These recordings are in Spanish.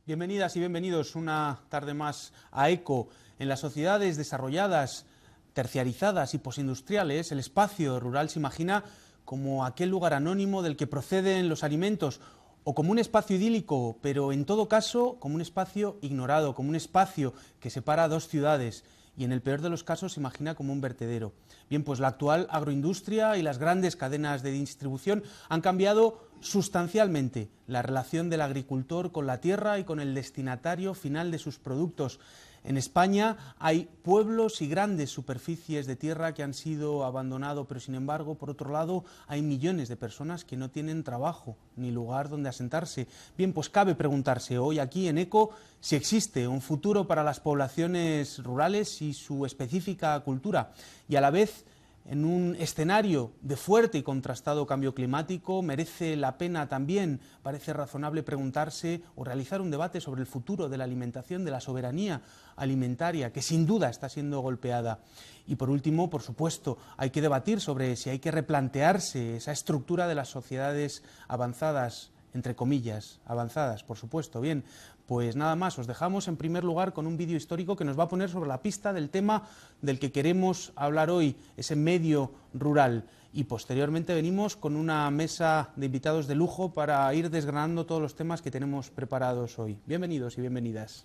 Bienvenidas y bienvenidos una tarde más a ECO. En las sociedades desarrolladas, terciarizadas y posindustriales, el espacio rural se imagina como aquel lugar anónimo del que proceden los alimentos, o como un espacio idílico, pero en todo caso como un espacio ignorado, como un espacio que separa dos ciudades, y en el peor de los casos se imagina como un vertedero. Bien, pues la actual agroindustria y las grandes cadenas de distribución han cambiado sustancialmente la relación del agricultor con la tierra y con el destinatario final de sus productos. En España hay pueblos y grandes superficies de tierra que han sido abandonados, pero sin embargo, por otro lado, hay millones de personas que no tienen trabajo ni lugar donde asentarse. Bien, pues cabe preguntarse hoy aquí en ECO si existe un futuro para las poblaciones rurales y su específica cultura, y a la vez, en un escenario de fuerte y contrastado cambio climático, merece la pena también, parece razonable preguntarse o realizar un debate sobre el futuro de la alimentación, de la soberanía alimentaria, que sin duda está siendo golpeada. Y por último, por supuesto, hay que debatir sobre si hay que replantearse esa estructura de las sociedades avanzadas, entre comillas, avanzadas, por supuesto. Bien, pues nada más, os dejamos en primer lugar con un vídeo histórico que nos va a poner sobre la pista del tema del que queremos hablar hoy, ese medio rural. Y posteriormente venimos con una mesa de invitados de lujo para ir desgranando todos los temas que tenemos preparados hoy. Bienvenidos y bienvenidas.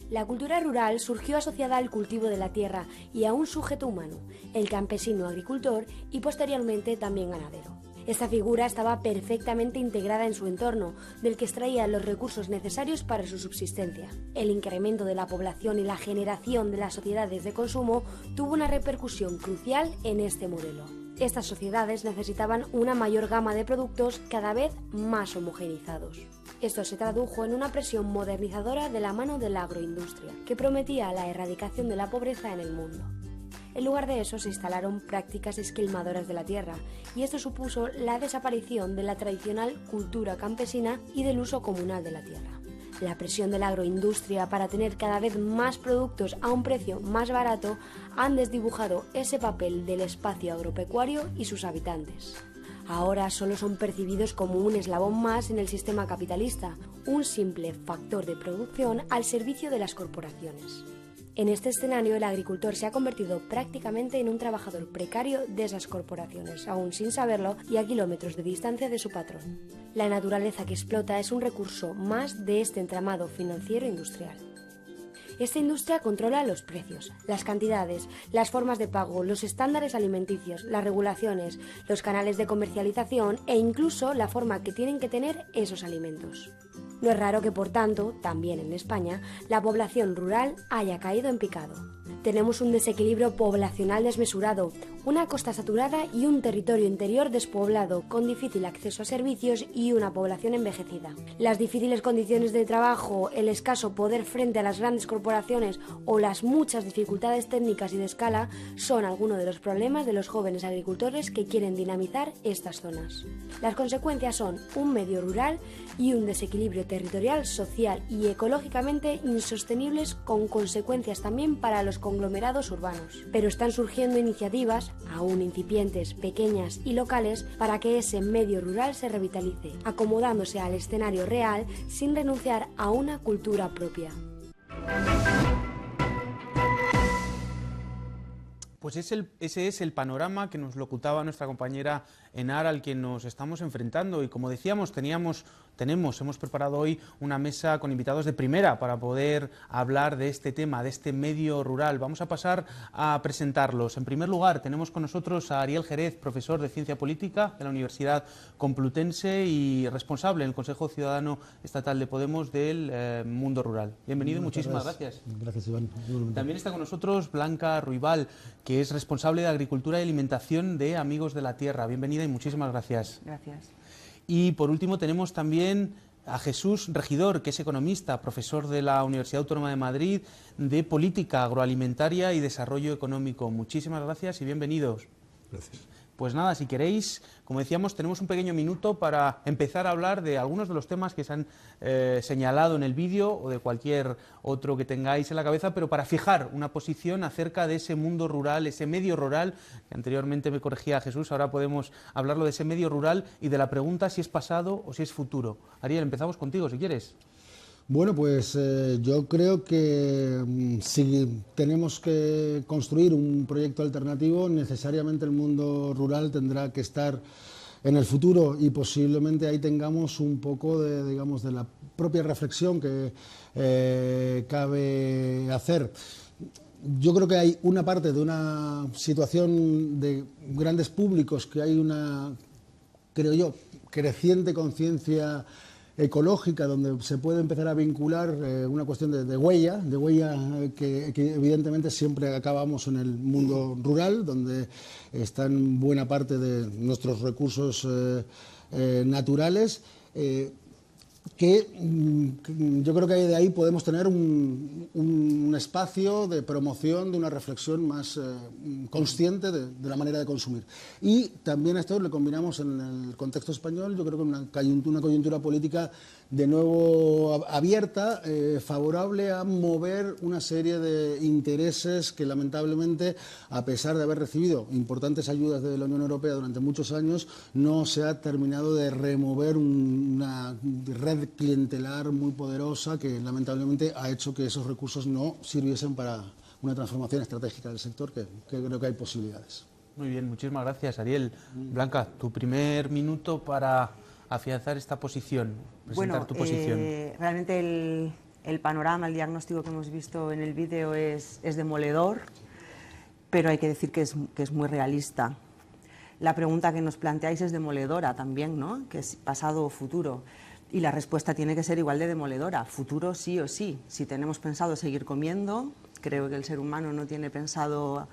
La cultura rural surgió asociada al cultivo de la tierra y a un sujeto humano, el campesino agricultor y posteriormente también ganadero. Esta figura estaba perfectamente integrada en su entorno, del que extraía los recursos necesarios para su subsistencia. El incremento de la población y la generación de las sociedades de consumo tuvo una repercusión crucial en este modelo. Estas sociedades necesitaban una mayor gama de productos cada vez más homogeneizados. Esto se tradujo en una presión modernizadora de la mano de la agroindustria, que prometía la erradicación de la pobreza en el mundo. En lugar de eso se instalaron prácticas esquilmadoras de la tierra, y esto supuso la desaparición de la tradicional cultura campesina y del uso comunal de la tierra. La presión de la agroindustria para tener cada vez más productos a un precio más barato han desdibujado ese papel del espacio agropecuario y sus habitantes. Ahora solo son percibidos como un eslabón más en el sistema capitalista, un simple factor de producción al servicio de las corporaciones. En este escenario, el agricultor se ha convertido prácticamente en un trabajador precario de esas corporaciones, aún sin saberlo y a kilómetros de distancia de su patrón. La naturaleza que explota es un recurso más de este entramado financiero industrial. Esta industria controla los precios, las cantidades, las formas de pago, los estándares alimenticios, las regulaciones, los canales de comercialización e incluso la forma que tienen que tener esos alimentos. No es raro que, por tanto, también en España, la población rural haya caído en picado. Tenemos un desequilibrio poblacional desmesurado, una costa saturada y un territorio interior despoblado, con difícil acceso a servicios y una población envejecida. Las difíciles condiciones de trabajo, el escaso poder frente a las grandes corporaciones o las muchas dificultades técnicas y de escala son algunos de los problemas de los jóvenes agricultores que quieren dinamizar estas zonas. Las consecuencias son un medio rural y un desequilibrio territorial, social y ecológicamente insostenibles, con consecuencias también para los conglomerados urbanos. Pero están surgiendo iniciativas, aún incipientes, pequeñas y locales, para que ese medio rural se revitalice, acomodándose al escenario real sin renunciar a una cultura propia. Pues ese es el panorama que nos locutaba nuestra compañera Enar, al que nos estamos enfrentando. Y como decíamos, hemos preparado hoy una mesa con invitados de primera para poder hablar de este tema, de este medio rural. Vamos a pasar a presentarlos. En primer lugar, tenemos con nosotros a Ariel Jerez, profesor de Ciencia Política de la Universidad Complutense y responsable en el Consejo Ciudadano Estatal de Podemos del Mundo Rural. Bienvenido y muchísimas gracias. Gracias, Iván. También está con nosotros Blanca Ruibal, que es responsable de Agricultura y Alimentación de Amigos de la Tierra. Bienvenida y muchísimas gracias. Gracias. Y por último tenemos también a Jesús Regidor, que es economista, profesor de la Universidad Autónoma de Madrid, de Política Agroalimentaria y Desarrollo Económico. Muchísimas gracias y bienvenidos. Gracias. Pues nada, si queréis, como decíamos, tenemos un pequeño minuto para empezar a hablar de algunos de los temas que se han señalado en el vídeo o de cualquier otro que tengáis en la cabeza, pero para fijar una posición acerca de ese mundo rural, ese medio rural, que anteriormente me corregía Jesús, ahora podemos hablarlo de ese medio rural y de la pregunta si es pasado o si es futuro. Ariel, empezamos contigo, si quieres. Bueno, pues yo creo que si tenemos que construir un proyecto alternativo, necesariamente el mundo rural tendrá que estar en el futuro y posiblemente ahí tengamos un poco de, digamos, de la propia reflexión que cabe hacer. Yo creo que hay una parte de una situación de grandes públicos, que hay una, creo yo, creciente conciencia ecológica, donde se puede empezar a vincular una cuestión de huella que evidentemente siempre acabamos en el mundo rural, donde están buena parte de nuestros recursos naturales, que yo creo que de ahí podemos tener un espacio de promoción de una reflexión más consciente de la manera de consumir. Y también a esto le combinamos en el contexto español, yo creo que una coyuntura política de nuevo abierta, favorable a mover una serie de intereses que lamentablemente, a pesar de haber recibido importantes ayudas de la Unión Europea durante muchos años, no se ha terminado de remover una red clientelar muy poderosa que lamentablemente ha hecho que esos recursos no sirviesen para una transformación estratégica del sector, que creo que hay posibilidades. Muy bien, muchísimas gracias, Ariel. Blanca, tu primer minuto para afianzar esta posición, presentar tu posición. Realmente el panorama, el diagnóstico que hemos visto en el vídeo es demoledor, pero hay que decir que es muy realista. La pregunta que nos planteáis es demoledora también, ¿no? Que es pasado o futuro. Y la respuesta tiene que ser igual de demoledora, futuro sí o sí. Si tenemos pensado seguir comiendo, creo que el ser humano no tiene pensado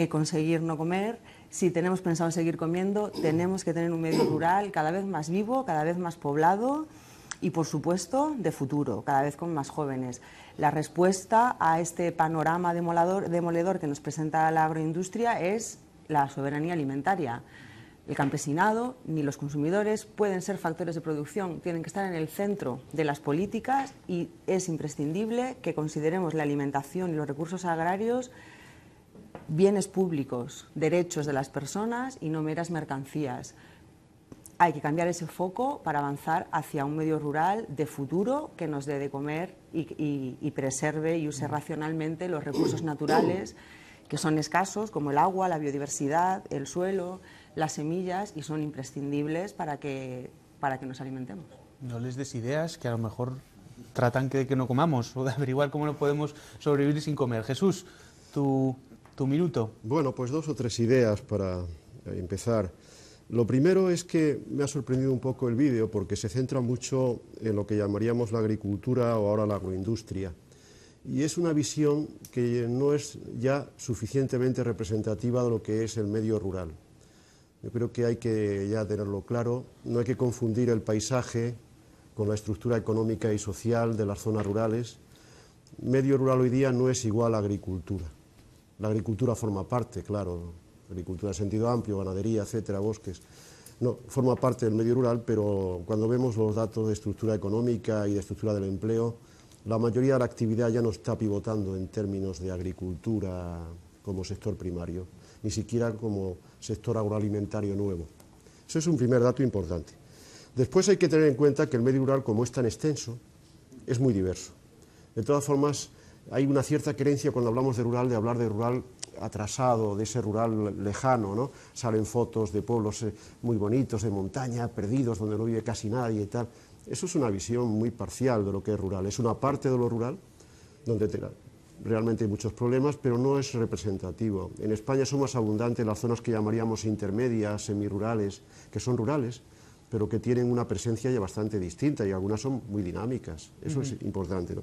conseguir no comer. Si tenemos pensado seguir comiendo, tenemos que tener un medio rural cada vez más vivo, cada vez más poblado y, por supuesto, de futuro, cada vez con más jóvenes. La respuesta a este panorama demoledor que nos presenta la agroindustria es la soberanía alimentaria. El campesinado ni los consumidores pueden ser factores de producción, tienen que estar en el centro de las políticas y es imprescindible que consideremos la alimentación y los recursos agrarios bienes públicos, derechos de las personas y no meras mercancías. Hay que cambiar ese foco para avanzar hacia un medio rural de futuro que nos dé de comer y preserve y use racionalmente los recursos naturales que son escasos, como el agua, la biodiversidad, el suelo, las semillas, y son imprescindibles para que nos alimentemos. No les des ideas que a lo mejor tratan de que no comamos o de averiguar cómo no podemos sobrevivir sin comer. Jesús, tu minuto. Bueno, pues 2 o 3 ideas para empezar. Lo primero es que me ha sorprendido un poco el vídeo porque se centra mucho en lo que llamaríamos la agricultura o ahora la agroindustria. Y es una visión que no es ya suficientemente representativa de lo que es el medio rural. Yo creo que hay que ya tenerlo claro, no hay que confundir el paisaje con la estructura económica y social de las zonas rurales. Medio rural hoy día no es igual a agricultura. La agricultura forma parte, claro, agricultura en sentido amplio, ganadería, etcétera, bosques. No, forma parte del medio rural, pero cuando vemos los datos de estructura económica y de estructura del empleo, la mayoría de la actividad ya no está pivotando en términos de agricultura como sector primario, ni siquiera como sector agroalimentario nuevo. Eso es un primer dato importante. Después hay que tener en cuenta que el medio rural, como es tan extenso, es muy diverso. De todas formas, hay una cierta creencia cuando hablamos de hablar de rural atrasado, de ese rural lejano, ¿no? Salen fotos de pueblos muy bonitos, de montaña, perdidos, donde no vive casi nadie y tal. Eso es una visión muy parcial de lo que es rural. Es una parte de lo rural donde realmente hay muchos problemas, pero no es representativo. En España son más abundantes las zonas que llamaríamos intermedias, semirurales, que son rurales, pero que tienen una presencia ya bastante distinta y algunas son muy dinámicas. Eso es importante, ¿no?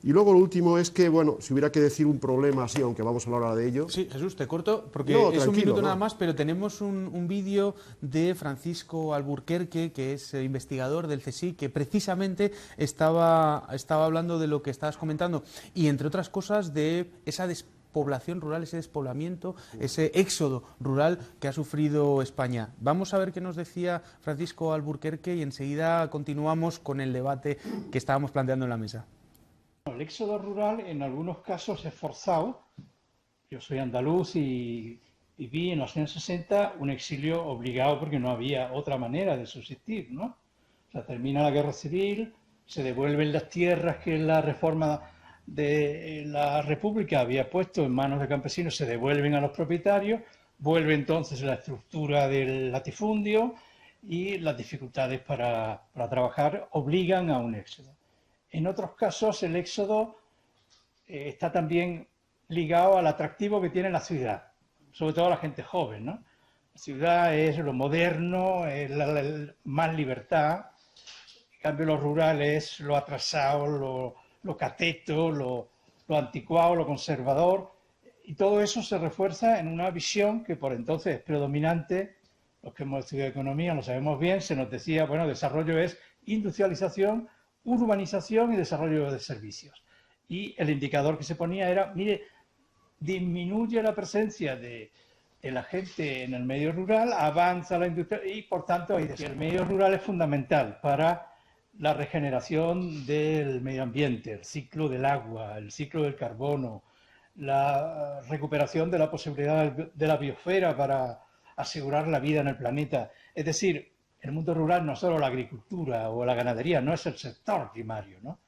Y luego lo último es que, bueno, si hubiera que decir un problema así, aunque vamos a hablar ahora de ello... Sí, Jesús, te corto, porque no, es un minuto nada no. más, pero tenemos un vídeo de Francisco Alburquerque, que es investigador del CSIC, que precisamente estaba hablando de lo que estabas comentando, y entre otras cosas de esa población rural, ese despoblamiento, ese éxodo rural que ha sufrido España. Vamos a ver qué nos decía Francisco Alburquerque y enseguida continuamos con el debate que estábamos planteando en la mesa. El éxodo rural en algunos casos es forzado. Yo soy andaluz y viví en los años 60 un exilio obligado porque no había otra manera de subsistir, ¿no? O sea, termina la guerra civil, se devuelven las tierras que la reforma de la República había puesto en manos de campesinos, se devuelven a los propietarios, vuelve entonces la estructura del latifundio y las dificultades para trabajar obligan a un éxodo. En otros casos el éxodo está también ligado al atractivo que tiene la ciudad, sobre todo la gente joven, ¿no? La ciudad es lo moderno, es más libertad, en cambio lo rural es lo atrasado, lo cateto, lo anticuado, lo conservador, y todo eso se refuerza en una visión que por entonces es predominante. Los que hemos estudiado economía lo sabemos bien, se nos decía, bueno, desarrollo es industrialización, urbanización y desarrollo de servicios. Y el indicador que se ponía era, mire, disminuye la presencia de la gente en el medio rural, avanza la industria y por tanto el medio rural es fundamental para la regeneración del medio ambiente, el ciclo del agua, el ciclo del carbono, la recuperación de la posibilidad de la biosfera para asegurar la vida en el planeta. Es decir, el mundo rural no es solo la agricultura o la ganadería, no es el sector primario, ¿no?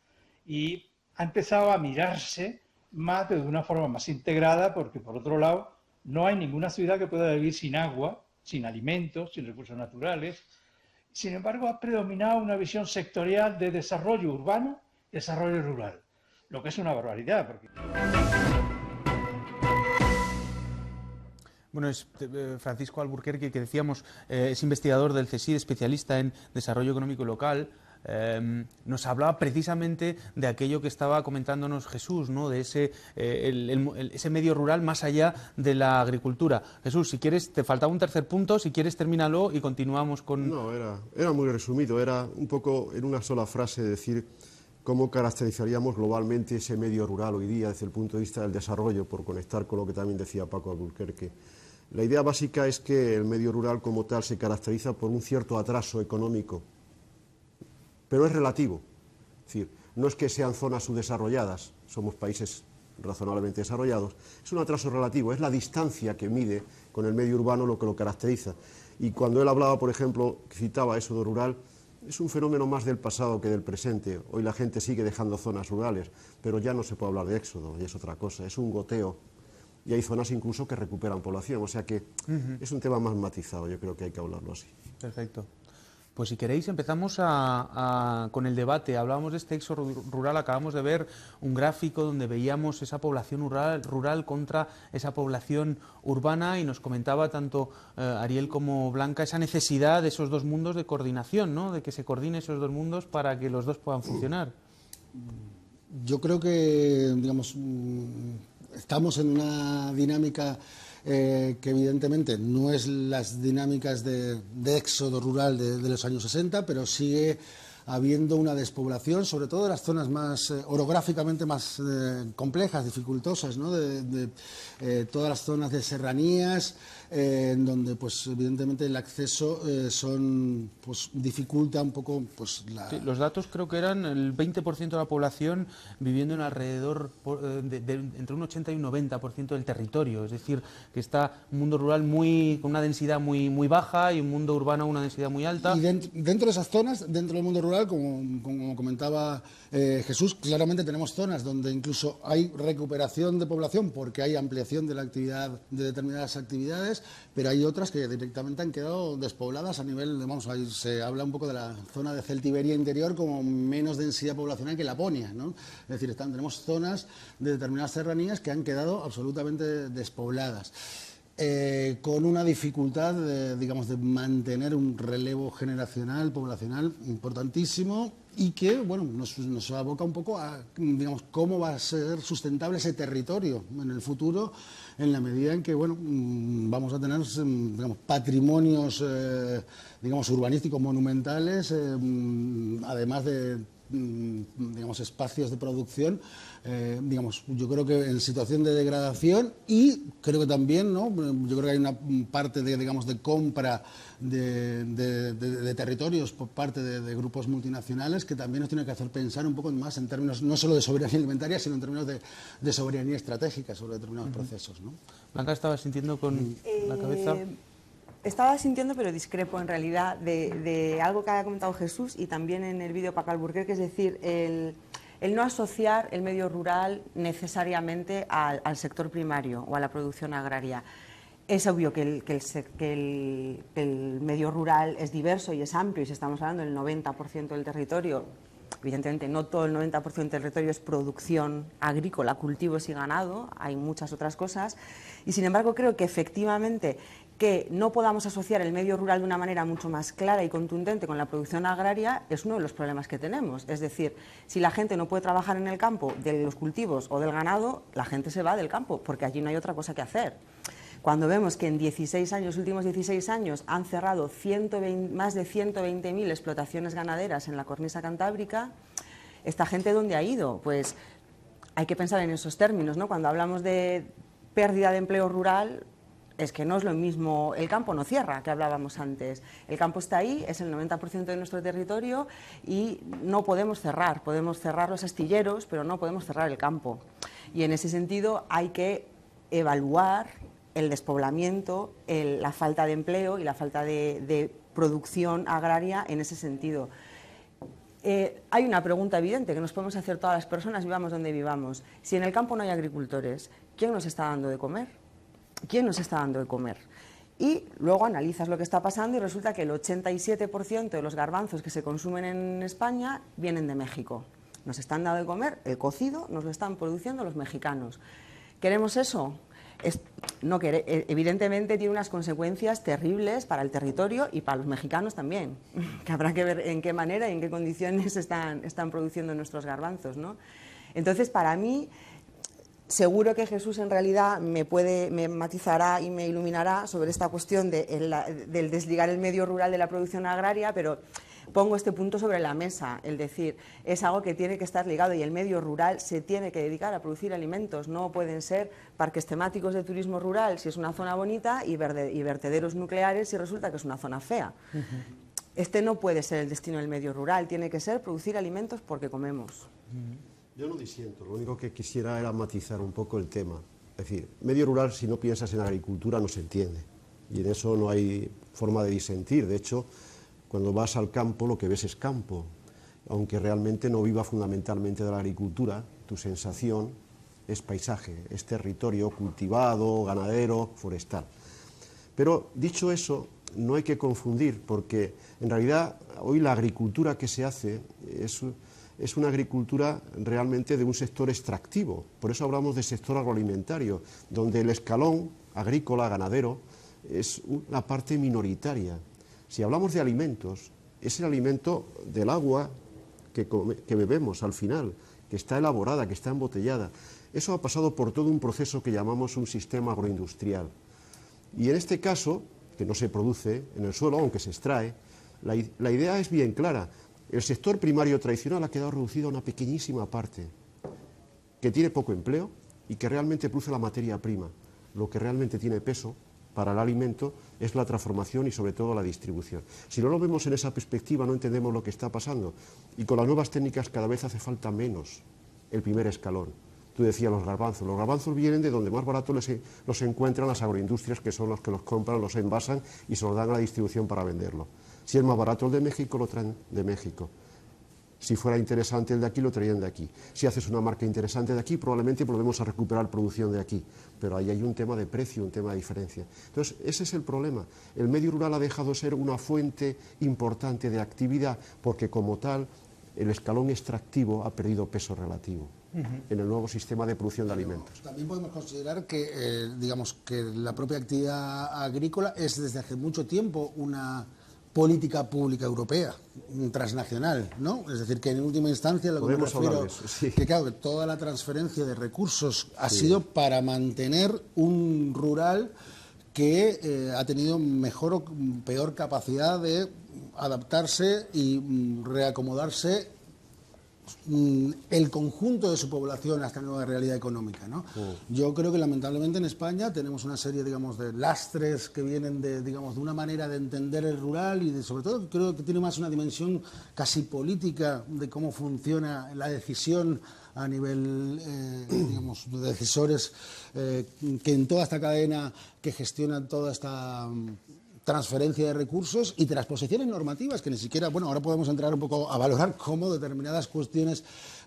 Y ha empezado a mirarse más de una forma más integrada porque, por otro lado, no hay ninguna ciudad que pueda vivir sin agua, sin alimentos, sin recursos naturales. Sin embargo, ha predominado una visión sectorial de desarrollo urbano y desarrollo rural, lo que es una barbaridad. Porque... Bueno, es Francisco Alburquerque, que decíamos, es investigador del CSIC, especialista en desarrollo económico local. Nos hablaba precisamente de aquello que estaba comentándonos Jesús, ¿no? De ese medio rural más allá de la agricultura. Jesús, si quieres, te faltaba un tercer punto, si quieres termínalo y continuamos con... No, era muy resumido, era un poco en una sola frase decir cómo caracterizaríamos globalmente ese medio rural hoy día desde el punto de vista del desarrollo, por conectar con lo que también decía Paco Alburquerque. La idea básica es que el medio rural como tal se caracteriza por un cierto atraso económico, pero es relativo. Es decir, no es que sean zonas subdesarrolladas, somos países razonablemente desarrollados, es un atraso relativo, es la distancia que mide con el medio urbano lo que lo caracteriza. Y cuando él hablaba, por ejemplo, citaba éxodo rural, es un fenómeno más del pasado que del presente. Hoy la gente sigue dejando zonas rurales, pero ya no se puede hablar de éxodo, y es otra cosa, es un goteo. Y hay zonas incluso que recuperan población, o sea que es un tema más matizado, yo creo que hay que hablarlo así. Perfecto. Pues si queréis empezamos con el debate. Hablábamos de este éxodo rural, acabamos de ver un gráfico donde veíamos esa población rural contra esa población urbana y nos comentaba tanto Ariel como Blanca esa necesidad de esos dos mundos de coordinación, ¿no? De que se coordinen esos dos mundos para que los dos puedan funcionar. Yo creo que, digamos, estamos en una dinámica que evidentemente no es las dinámicas de éxodo rural de los años 60, pero sigue habiendo una despoblación, sobre todo de las zonas más orográficamente más complejas, dificultosas, ¿no? Todas las zonas de serranías, en donde pues evidentemente el acceso pues dificulta un poco pues Sí, los datos creo que eran el 20% de la población viviendo en alrededor entre un 80 y un 90% del territorio, es decir, que está un mundo rural con una densidad muy baja y un mundo urbano una densidad muy alta. Y dentro de esas zonas, dentro del mundo rural, como comentaba Jesús, claramente tenemos zonas donde incluso hay recuperación de población porque hay ampliación de la actividad de determinadas actividades, pero hay otras que directamente han quedado despobladas a nivel, ahí se habla un poco de la zona de Celtiberia interior como menos densidad poblacional que Laponia, ¿no? Es decir, tenemos zonas de determinadas serranías que han quedado absolutamente despobladas. Con una dificultad, digamos, de mantener un relevo generacional, poblacional importantísimo y que, bueno, nos aboca un poco a, digamos, cómo va a ser sustentable ese territorio en el futuro, en la medida en que, bueno, vamos a tener, digamos, patrimonios, digamos, urbanísticos monumentales, además de digamos, espacios de producción, digamos, yo creo que en situación de degradación, y creo que también, ¿no? Yo creo que hay una parte de, digamos, de compra de territorios por parte de grupos multinacionales que también nos tiene que hacer pensar un poco más en términos no solo de soberanía alimentaria, sino en términos de soberanía estratégica sobre determinados procesos, ¿no? Blanca estaba sintiendo con la cabeza. Estaba sintiendo, pero discrepo en realidad, de algo que ha comentado Jesús y también en el vídeo Paco Alburquerque, es decir, el no asociar el medio rural necesariamente al sector primario o a la producción agraria. Es obvio que el medio rural es diverso y es amplio, y si estamos hablando del 90% del territorio, evidentemente no todo el 90% del territorio es producción agrícola, cultivos y ganado, hay muchas otras cosas, y sin embargo creo que efectivamente que no podamos asociar el medio rural de una manera mucho más clara y contundente con la producción agraria es uno de los problemas que tenemos. Es decir, si la gente no puede trabajar en el campo de los cultivos o del ganado, la gente se va del campo, porque allí no hay otra cosa que hacer. Cuando vemos que en 16 años, los últimos 16 años, han cerrado más de 120.000 explotaciones ganaderas en la cornisa cantábrica, ¿esta gente dónde ha ido? Pues hay que pensar en esos términos, ¿no? Cuando hablamos de pérdida de empleo rural, es que no es lo mismo, el campo no cierra, que hablábamos antes. El campo está ahí, es el 90% de nuestro territorio y no podemos cerrar los astilleros, pero no podemos cerrar el campo. Y en ese sentido hay que evaluar el despoblamiento, la falta de empleo y la falta de producción agraria en ese sentido. Hay una pregunta evidente que nos podemos hacer todas las personas, vivamos donde vivamos. Si en el campo no hay agricultores, ¿quién nos está dando de comer? ¿Quién nos está dando de comer? Y luego analizas lo que está pasando y resulta que el 87% de los garbanzos que se consumen en España vienen de México. Nos están dando de comer, el cocido nos lo están produciendo los mexicanos. ¿Queremos eso? Evidentemente tiene unas consecuencias terribles para el territorio y para los mexicanos también, que habrá que ver en qué manera y en qué condiciones están produciendo nuestros garbanzos, ¿no? Entonces, para mí, seguro que Jesús en realidad me matizará y me iluminará sobre esta cuestión del desligar el medio rural de la producción agraria, pero pongo este punto sobre la mesa, es decir, es algo que tiene que estar ligado y el medio rural se tiene que dedicar a producir alimentos, no pueden ser parques temáticos de turismo rural si es una zona bonita y vertederos nucleares si resulta que es una zona fea. Este no puede ser el destino del medio rural, tiene que ser producir alimentos porque comemos. Yo no disiento, lo único que quisiera era matizar un poco el tema. Es decir, medio rural, si no piensas en agricultura, no se entiende. Y en eso no hay forma de disentir. De hecho, cuando vas al campo, lo que ves es campo. Aunque realmente no viva fundamentalmente de la agricultura, tu sensación es paisaje, es territorio cultivado, ganadero, forestal. Pero dicho eso, no hay que confundir, porque en realidad hoy la agricultura que se hace es una agricultura realmente de un sector extractivo. Por eso hablamos de sector agroalimentario, donde el escalón agrícola, ganadero, es una parte minoritaria. Si hablamos de alimentos, es el alimento del agua que bebemos al final, que está elaborada, que está embotellada. Eso ha pasado por todo un proceso que llamamos un sistema agroindustrial. Y en este caso, que no se produce en el suelo, aunque se extrae, la idea es bien clara. El sector primario tradicional ha quedado reducido a una pequeñísima parte, que tiene poco empleo y que realmente produce la materia prima. Lo que realmente tiene peso para el alimento es la transformación y sobre todo la distribución. Si no lo vemos en esa perspectiva no entendemos lo que está pasando y con las nuevas técnicas cada vez hace falta menos el primer escalón. Tú decías los garbanzos vienen de donde más barato los encuentran las agroindustrias, que son los que los compran, los envasan y se los dan a la distribución para venderlo. Si es más barato el de México, lo traen de México. Si fuera interesante el de aquí, lo traían de aquí. Si haces una marca interesante de aquí, probablemente volvemos a recuperar producción de aquí. Pero ahí hay un tema de precio, un tema de diferencia. Entonces, ese es el problema. El medio rural ha dejado de ser una fuente importante de actividad, porque como tal, el escalón extractivo ha perdido peso relativo en el nuevo sistema de producción de alimentos. También podemos considerar que, digamos, que la propia actividad agrícola es desde hace mucho tiempo una política pública europea, transnacional, ¿no? Es decir, que en última instancia lo que me refiero que claro, que toda la transferencia de recursos ha sido para mantener un rural que ha tenido mejor o peor capacidad de adaptarse y reacomodarse el conjunto de su población a esta nueva realidad económica, ¿no? Yo creo que lamentablemente en España tenemos una serie, digamos, de lastres que vienen de, digamos, de una manera de entender el rural y sobre todo creo que tiene más una dimensión casi política de cómo funciona la decisión a nivel, digamos, de decisores que en toda esta cadena que gestionan toda esta transferencia de recursos y transposiciones normativas que ni siquiera, bueno, ahora podemos entrar un poco a valorar cómo determinadas cuestiones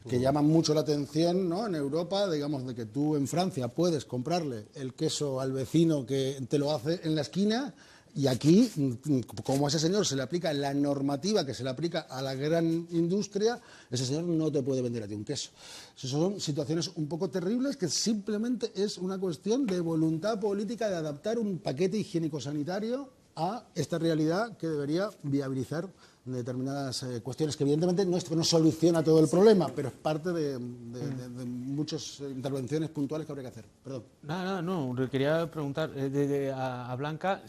que llaman mucho la atención, ¿no? En Europa, digamos, de que tú en Francia puedes comprarle el queso al vecino que te lo hace en la esquina y aquí, como a ese señor se le aplica la normativa que se le aplica a la gran industria, ese señor no te puede vender a ti un queso. Esas son situaciones un poco terribles que simplemente es una cuestión de voluntad política de adaptar un paquete higiénico-sanitario a esta realidad que debería viabilizar determinadas cuestiones que evidentemente no soluciona todo el problema, pero es parte de muchas intervenciones puntuales que habría que hacer. Perdón. No, quería preguntar a Blanca,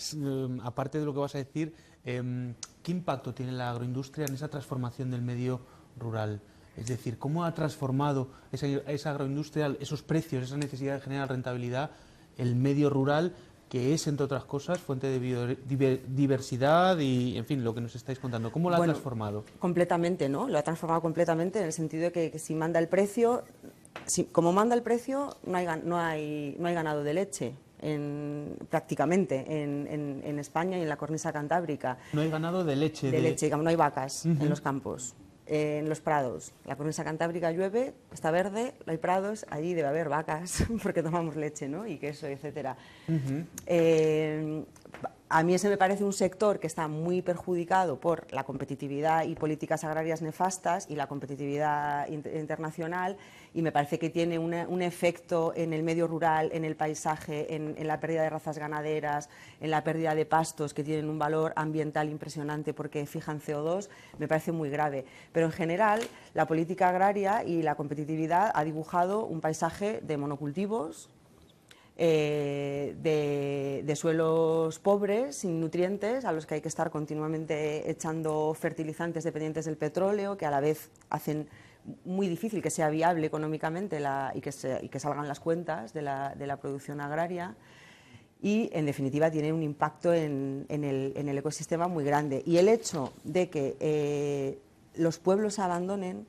aparte de lo que vas a decir, ¿qué impacto tiene la agroindustria en esa transformación del medio rural? Es decir, ¿cómo ha transformado esa agroindustria, esos precios, esa necesidad de generar rentabilidad, el medio rural, que es, entre otras cosas, fuente de diversidad y, en fin, lo que nos estáis contando? ¿Cómo lo ha transformado? Completamente, ¿no? Lo ha transformado completamente en el sentido de que si manda el precio, como manda el precio, no hay ganado de leche. Prácticamente en España y en la cornisa cantábrica. No hay ganado de leche. De leche, no hay vacas en los campos. En los prados, la cornisa cantábrica llueve, está verde, hay prados, allí debe haber vacas porque tomamos leche, ¿no? Y queso, etcétera. A mí ese me parece un sector que está muy perjudicado por la competitividad y políticas agrarias nefastas y la competitividad internacional, y me parece que tiene un efecto en el medio rural, en el paisaje, en la pérdida de razas ganaderas, en la pérdida de pastos que tienen un valor ambiental impresionante porque fijan CO2, me parece muy grave. Pero en general la política agraria y la competitividad ha dibujado un paisaje de monocultivos, de suelos pobres, sin nutrientes, a los que hay que estar continuamente echando fertilizantes dependientes del petróleo, que a la vez hacen muy difícil que sea viable económicamente y que salgan las cuentas de la producción agraria. Y, en definitiva, tiene un impacto en el ecosistema muy grande. Y el hecho de que los pueblos se abandonen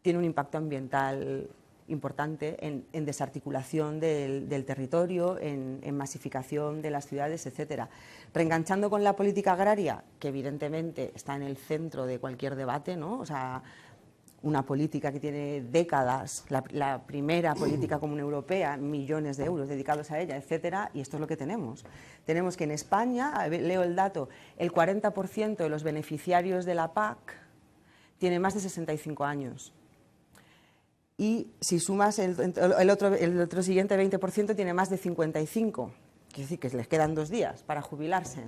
tiene un impacto ambiental importante en desarticulación del territorio, en masificación de las ciudades, etcétera. Reenganchando con la política agraria, que evidentemente está en el centro de cualquier debate, ¿no? O sea, una política que tiene décadas, la primera política común europea, millones de euros dedicados a ella, etcétera, y esto es lo que tenemos. Tenemos que en España, leo el dato, el 40% de los beneficiarios de la PAC tiene más de 65 años. Y si sumas el otro siguiente 20% tiene más de 55, quiere decir que les quedan 2 días para jubilarse.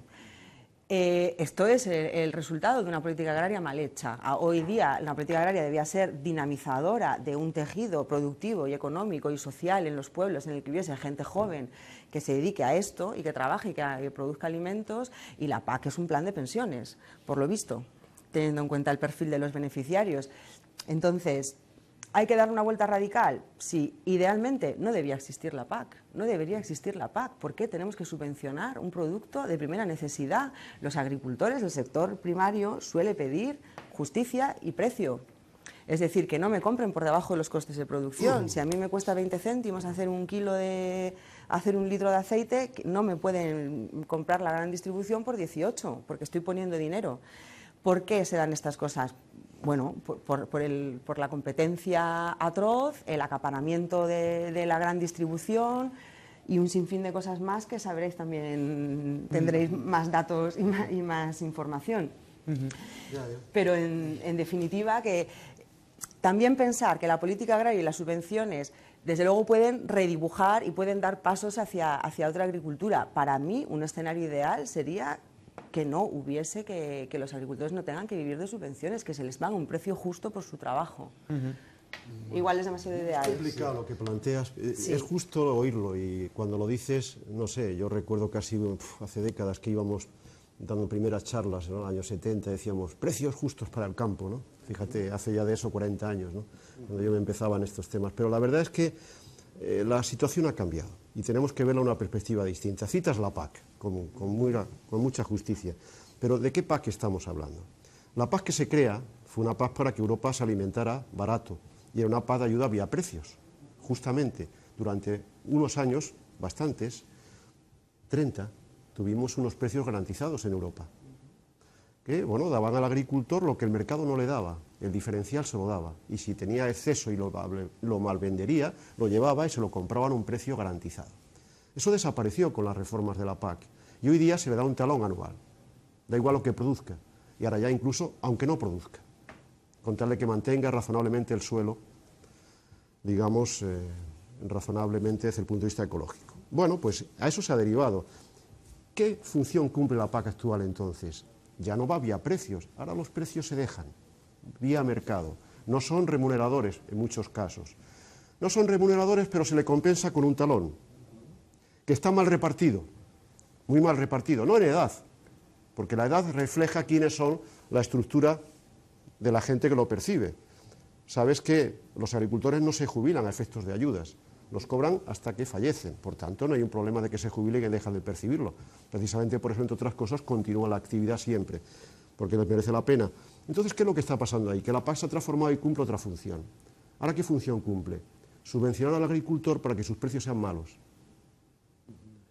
Esto es el resultado de una política agraria mal hecha. Hoy día la política agraria debía ser dinamizadora de un tejido productivo y económico y social en los pueblos en el que hubiese gente joven que se dedique a esto y que trabaje y que produzca alimentos, y la PAC es un plan de pensiones, por lo visto, teniendo en cuenta el perfil de los beneficiarios. Entonces, ¿hay que dar una vuelta radical? Sí, idealmente no debía existir la PAC, no debería existir la PAC. ¿Por qué tenemos que subvencionar un producto de primera necesidad? Los agricultores, el sector primario, suele pedir justicia y precio. Es decir, que no me compren por debajo de los costes de producción. Si a mí me cuesta 20 céntimos hacer un litro de aceite, no me pueden comprar la gran distribución por 18, porque estoy poniendo dinero. ¿Por qué se dan estas cosas? Bueno, por la competencia atroz, el acaparamiento de la gran distribución y un sinfín de cosas más que sabréis también, tendréis más datos y más información. Pero en definitiva, que también pensar que la política agraria y las subvenciones desde luego pueden redibujar y pueden dar pasos hacia otra agricultura. Para mí, un escenario ideal sería que no hubiese, que los agricultores no tengan que vivir de subvenciones, que se les pague un precio justo por su trabajo. Igual es demasiado ideal. Es complicado lo que planteas, sí. Es justo oírlo, y cuando lo dices, no sé, yo recuerdo casi hace décadas que íbamos dando primeras charlas en los años 70, decíamos, precios justos para el campo, ¿no? Fíjate, hace ya de eso 40 años, ¿no? Cuando yo me empezaba en estos temas. Pero la verdad es que la situación ha cambiado y tenemos que verla en una perspectiva distinta. Citas la PAC con mucha justicia, pero ¿de qué PAC estamos hablando? La PAC que se crea fue una PAC para que Europa se alimentara barato y era una PAC de ayuda vía precios. Justamente durante unos años, bastantes, 30, tuvimos unos precios garantizados en Europa, que bueno, daban al agricultor lo que el mercado no le daba, el diferencial se lo daba, y si tenía exceso y lo malvendería, lo llevaba y se lo compraban a un precio garantizado. Eso desapareció con las reformas de la PAC, y hoy día se le da un talón anual, da igual lo que produzca, y ahora ya incluso, aunque no produzca, con tal de que mantenga razonablemente el suelo, digamos, razonablemente desde el punto de vista ecológico. Bueno, pues a eso se ha derivado. ¿Qué función cumple la PAC actual entonces? Ya no va vía precios, ahora los precios se dejan vía mercado. No son remuneradores en muchos casos. No son remuneradores, pero se le compensa con un talón, que está mal repartido, muy mal repartido, no en edad, porque la edad refleja quiénes son la estructura de la gente que lo percibe. Sabes que los agricultores no se jubilan a efectos de ayudas, los cobran hasta que fallecen, por tanto no hay un problema de que se jubilen y dejan de percibirlo. Precisamente por eso, entre otras cosas, continúa la actividad siempre, porque les merece la pena. Entonces, ¿qué es lo que está pasando ahí? Que la PAC se ha transformado y cumple otra función. ¿Ahora qué función cumple? Subvencionar al agricultor para que sus precios sean malos.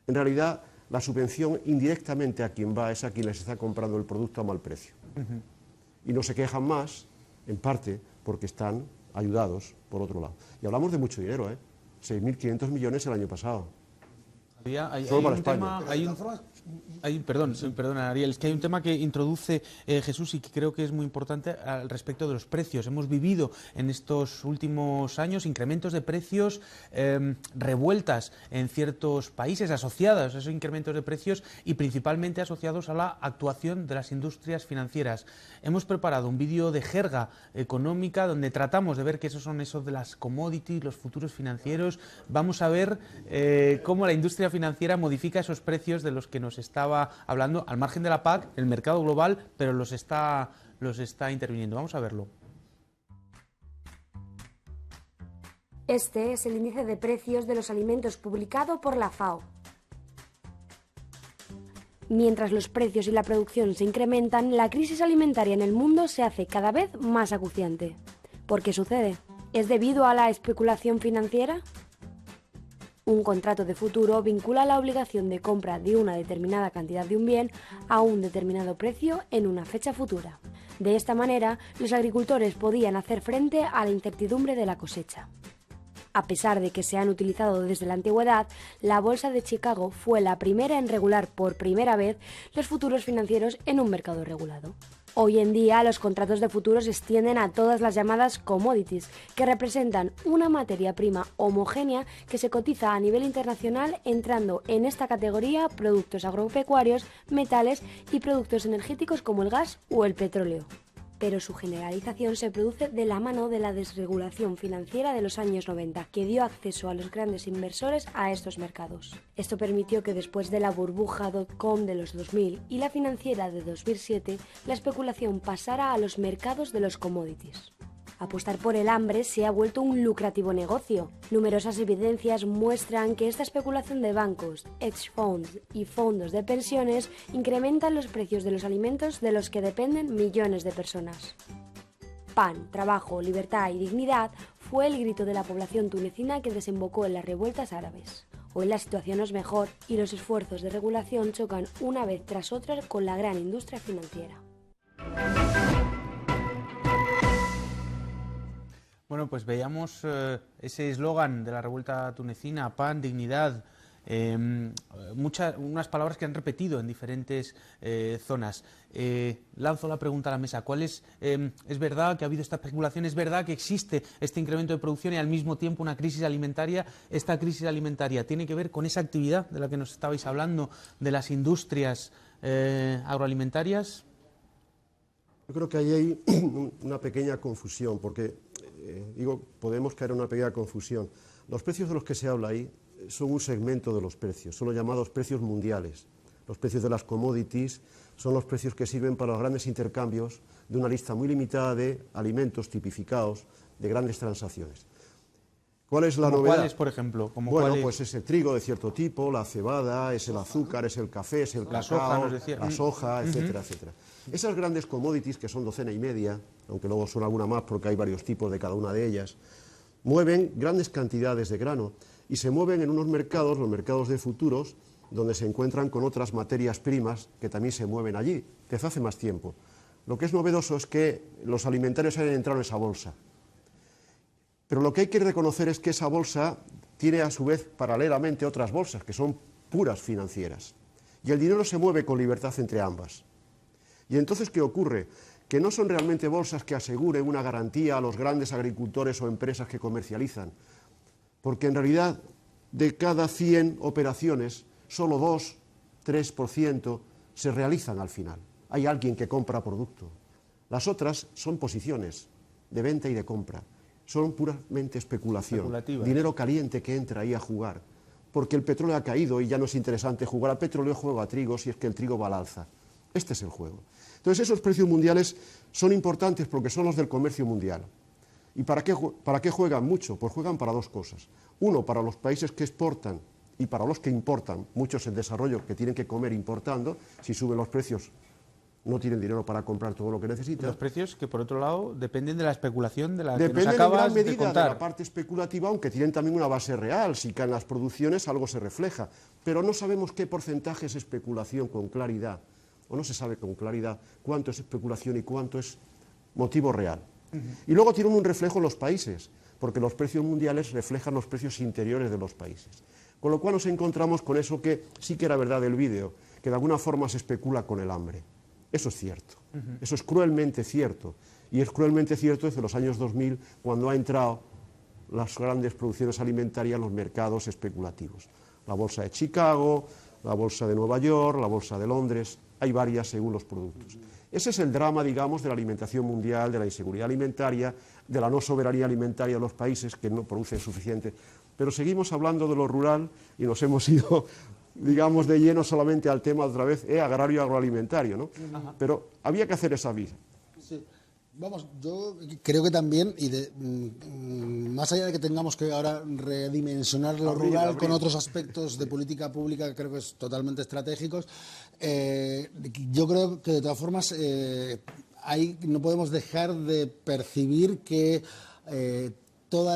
En realidad, la subvención indirectamente a quien va es a quien les está comprando el producto a mal precio. Y no se quejan más, en parte, porque están ayudados por otro lado. Y hablamos de mucho dinero, 6.500 millones el año pasado. Solo para España. Perdón, Ariel, es que hay un tema que introduce Jesús y que creo que es muy importante al respecto de los precios. Hemos vivido en estos últimos años incrementos de precios, revueltas en ciertos países asociadas a esos incrementos de precios y principalmente asociados a la actuación de las industrias financieras. Hemos preparado un vídeo de jerga económica donde tratamos de ver qué son esos de las commodities, los futuros financieros. Vamos a ver cómo la industria financiera modifica esos precios de los que nos estaba hablando al margen de la PAC, el mercado global, pero los está interviniendo. Vamos a verlo. Este es el índice de precios de los alimentos publicado por la FAO. Mientras los precios y la producción se incrementan, la crisis alimentaria en el mundo se hace cada vez más acuciante. ¿Por qué sucede? ¿Es debido a la especulación financiera? Un contrato de futuro vincula la obligación de compra de una determinada cantidad de un bien a un determinado precio en una fecha futura. De esta manera, los agricultores podían hacer frente a la incertidumbre de la cosecha. A pesar de que se han utilizado desde la antigüedad, la Bolsa de Chicago fue la primera en regular por primera vez los futuros financieros en un mercado regulado. Hoy en día, los contratos de futuros se extienden a todas las llamadas commodities, que representan una materia prima homogénea que se cotiza a nivel internacional, entrando en esta categoría productos agropecuarios, metales y productos energéticos como el gas o el petróleo. Pero su generalización se produce de la mano de la desregulación financiera de los años 90, que dio acceso a los grandes inversores a estos mercados. Esto permitió que después de la burbuja .com de los 2000 y la financiera de 2007, la especulación pasara a los mercados de los commodities. Apostar por el hambre se ha vuelto un lucrativo negocio. Numerosas evidencias muestran que esta especulación de bancos, hedge funds y fondos de pensiones incrementan los precios de los alimentos de los que dependen millones de personas. Pan, trabajo, libertad y dignidad fue el grito de la población tunecina que desembocó en las revueltas árabes. Hoy la situación no es mejor y los esfuerzos de regulación chocan una vez tras otra con la gran industria financiera. Bueno, pues veíamos ese eslogan de la revuelta tunecina, pan, dignidad, unas palabras que han repetido en diferentes zonas. Lanzo la pregunta a la mesa. ¿Cuál es verdad que ha habido esta especulación? ¿Es verdad que existe este incremento de producción y al mismo tiempo una crisis alimentaria? ¿Esta crisis alimentaria tiene que ver con esa actividad de la que nos estabais hablando, de las industrias agroalimentarias? Yo creo que ahí hay una pequeña confusión, porque podemos caer en una pequeña confusión. Los precios de los que se habla ahí son un segmento de los precios, son los llamados precios mundiales. Los precios de las commodities son los precios que sirven para los grandes intercambios de una lista muy limitada de alimentos tipificados de grandes transacciones. ¿Cuál es la novedad? ¿Cuáles, por ejemplo? Bueno, pues es el trigo de cierto tipo, la cebada, es el azúcar, es el café, es el cacao, la soja, etcétera, etcétera. Esas grandes commodities, que son docena y media, aunque luego son alguna más porque hay varios tipos de cada una de ellas, mueven grandes cantidades de grano y se mueven en unos mercados, los mercados de futuros, donde se encuentran con otras materias primas que también se mueven allí, desde hace más tiempo. Lo que es novedoso es que los alimentarios hayan entrado en esa bolsa. Pero lo que hay que reconocer es que esa bolsa tiene a su vez paralelamente otras bolsas que son puras financieras. Y el dinero se mueve con libertad entre ambas. Y entonces, ¿qué ocurre? Que no son realmente bolsas que aseguren una garantía a los grandes agricultores o empresas que comercializan. Porque en realidad, de cada 100 operaciones, solo 2-3% se realizan al final. Hay alguien que compra producto. Las otras son posiciones de venta y de compra. Son puramente especulación, dinero caliente que entra ahí a jugar, porque el petróleo ha caído y ya no es interesante jugar a petróleo, juego a trigo si es que el trigo va al alza. Este es el juego. Entonces esos precios mundiales son importantes porque son los del comercio mundial. ¿Y para qué juegan mucho? Pues juegan para dos cosas. Uno, para los países que exportan y para los que importan, muchos en desarrollo que tienen que comer importando, si suben los precios no tienen dinero para comprar todo lo que necesitan. Los precios que, por otro lado, dependen de la especulación de la que nos dependen acabas en gran medida de contar. de la parte especulativa, aunque tienen también una base real. Si caen las producciones, algo se refleja. Pero no sabemos qué porcentaje es especulación con claridad, o no se sabe con claridad cuánto es especulación y cuánto es motivo real. Y luego tienen un reflejo en los países, porque los precios mundiales reflejan los precios interiores de los países. Con lo cual nos encontramos con eso que sí que era verdad del vídeo, que de alguna forma se especula con el hambre. Eso es cierto, eso es cruelmente cierto, y es cruelmente cierto desde los años 2000, cuando ha entrado las grandes producciones alimentarias en los mercados especulativos. La bolsa de Chicago, la bolsa de Nueva York, la bolsa de Londres, hay varias según los productos. Ese es el drama, digamos, de la alimentación mundial, de la inseguridad alimentaria, de la no soberanía alimentaria de los países que no producen suficiente. Pero seguimos hablando de lo rural y nos hemos ido, digamos, de lleno solamente al tema otra vez agrario agroalimentario, ¿no? Pero había que hacer esa visa. Sí. Vamos, yo creo que también, y más allá de que tengamos que ahora redimensionar lo rural con otros aspectos de política pública, creo que es totalmente estratégicos, yo creo que de todas formas no podemos dejar de percibir que todo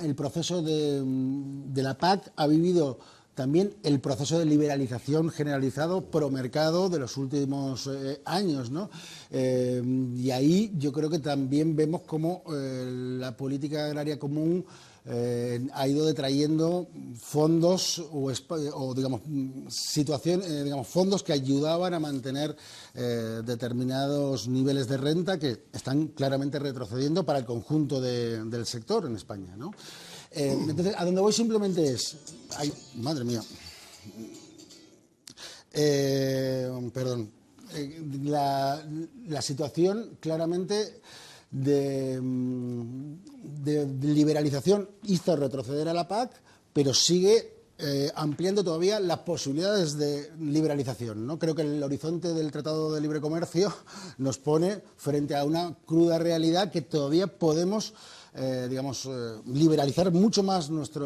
el proceso de la PAC ha vivido también el proceso de liberalización generalizado pro mercado de los últimos años, ¿no? Y ahí yo creo que también vemos cómo la política agraria común ha ido detrayendo fondos o digamos fondos que ayudaban a mantener determinados niveles de renta que están claramente retrocediendo para el conjunto del sector en España, ¿no? Entonces, a donde voy simplemente es... Ay, madre mía. Perdón. La situación claramente de liberalización hizo retroceder a la PAC, pero sigue ampliando todavía las posibilidades de liberalización, ¿no? Creo que el horizonte del Tratado de Libre Comercio nos pone frente a una cruda realidad que todavía podemos liberalizar mucho más nuestra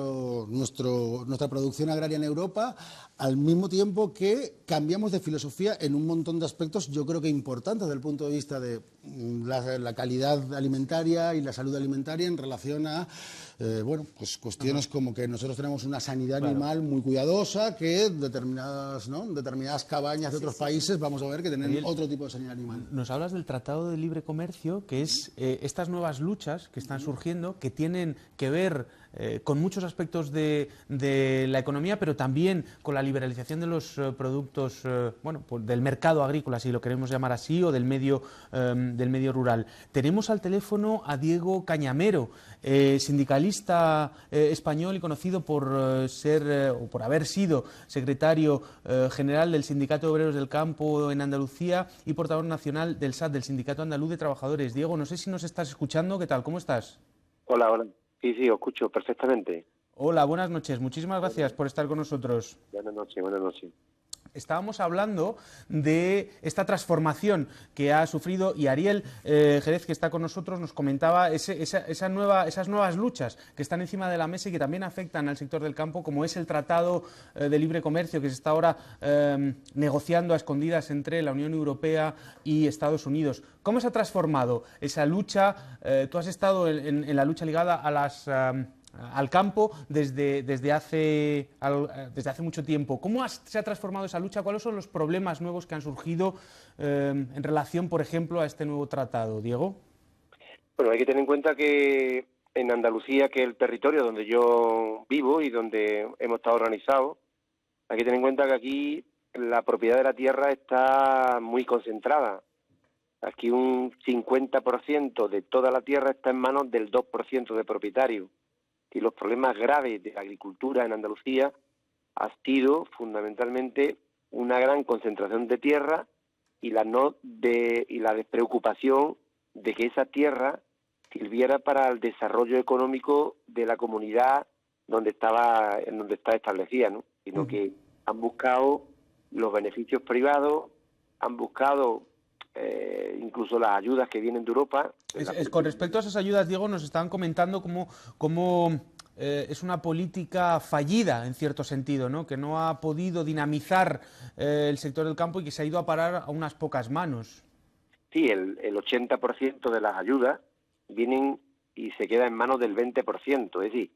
producción agraria en Europa, al mismo tiempo que cambiamos de filosofía en un montón de aspectos, yo creo que importantes desde el punto de vista de la calidad alimentaria y la salud alimentaria en relación a pues cuestiones como que nosotros tenemos una sanidad animal muy cuidadosa, que determinadas cabañas de otros países vamos a ver que tienen otro tipo de sanidad animal. Nos hablas del Tratado de Libre Comercio, que es estas nuevas luchas que están surgiendo, que tienen que ver con muchos aspectos de la economía, pero también con la liberalización de los productos, pues del mercado agrícola, si lo queremos llamar así, o del medio rural. Tenemos al teléfono a Diego Cañamero, sindicalista español y conocido por por haber sido secretario general del Sindicato de Obreros del Campo en Andalucía y portavoz nacional del SAT, del Sindicato Andaluz de Trabajadores. Diego, no sé si nos estás escuchando, ¿qué tal? ¿Cómo estás? Hola, hola. Sí, os escucho perfectamente. Hola, buenas noches. Muchísimas gracias por estar con nosotros. Buenas noches, buenas noches. estábamos hablando de esta transformación que ha sufrido, y Ariel Jerez, que está con nosotros, nos comentaba esas nuevas luchas que están encima de la mesa y que también afectan al sector del campo, como es el Tratado de Libre Comercio que se está ahora negociando a escondidas entre la Unión Europea y Estados Unidos. ¿Cómo se ha transformado esa lucha? Tú has estado en la lucha ligada a al campo desde hace mucho tiempo. ¿Cómo se ha transformado esa lucha? ¿Cuáles son los problemas nuevos que han surgido en relación, por ejemplo, a este nuevo tratado? Diego. Bueno, hay que tener en cuenta que en Andalucía, que es el territorio donde yo vivo y donde hemos estado organizados, hay que tener en cuenta que aquí la propiedad de la tierra está muy concentrada. Aquí un 50% de toda la tierra está en manos del 2% de propietarios. Y los problemas graves de la agricultura en Andalucía ha sido fundamentalmente una gran concentración de tierra y la despreocupación de que esa tierra sirviera para el desarrollo económico de la comunidad donde está establecida, ¿no? Sino que han buscado los beneficios privados, han buscado incluso las ayudas que vienen de Europa. Con respecto a esas ayudas, Diego, nos estaban comentando cómo es una política fallida en cierto sentido, ¿no? Que no ha podido dinamizar el sector del campo y que se ha ido a parar a unas pocas manos. Sí, el 80% de las ayudas vienen y se queda en manos del 20%, es decir,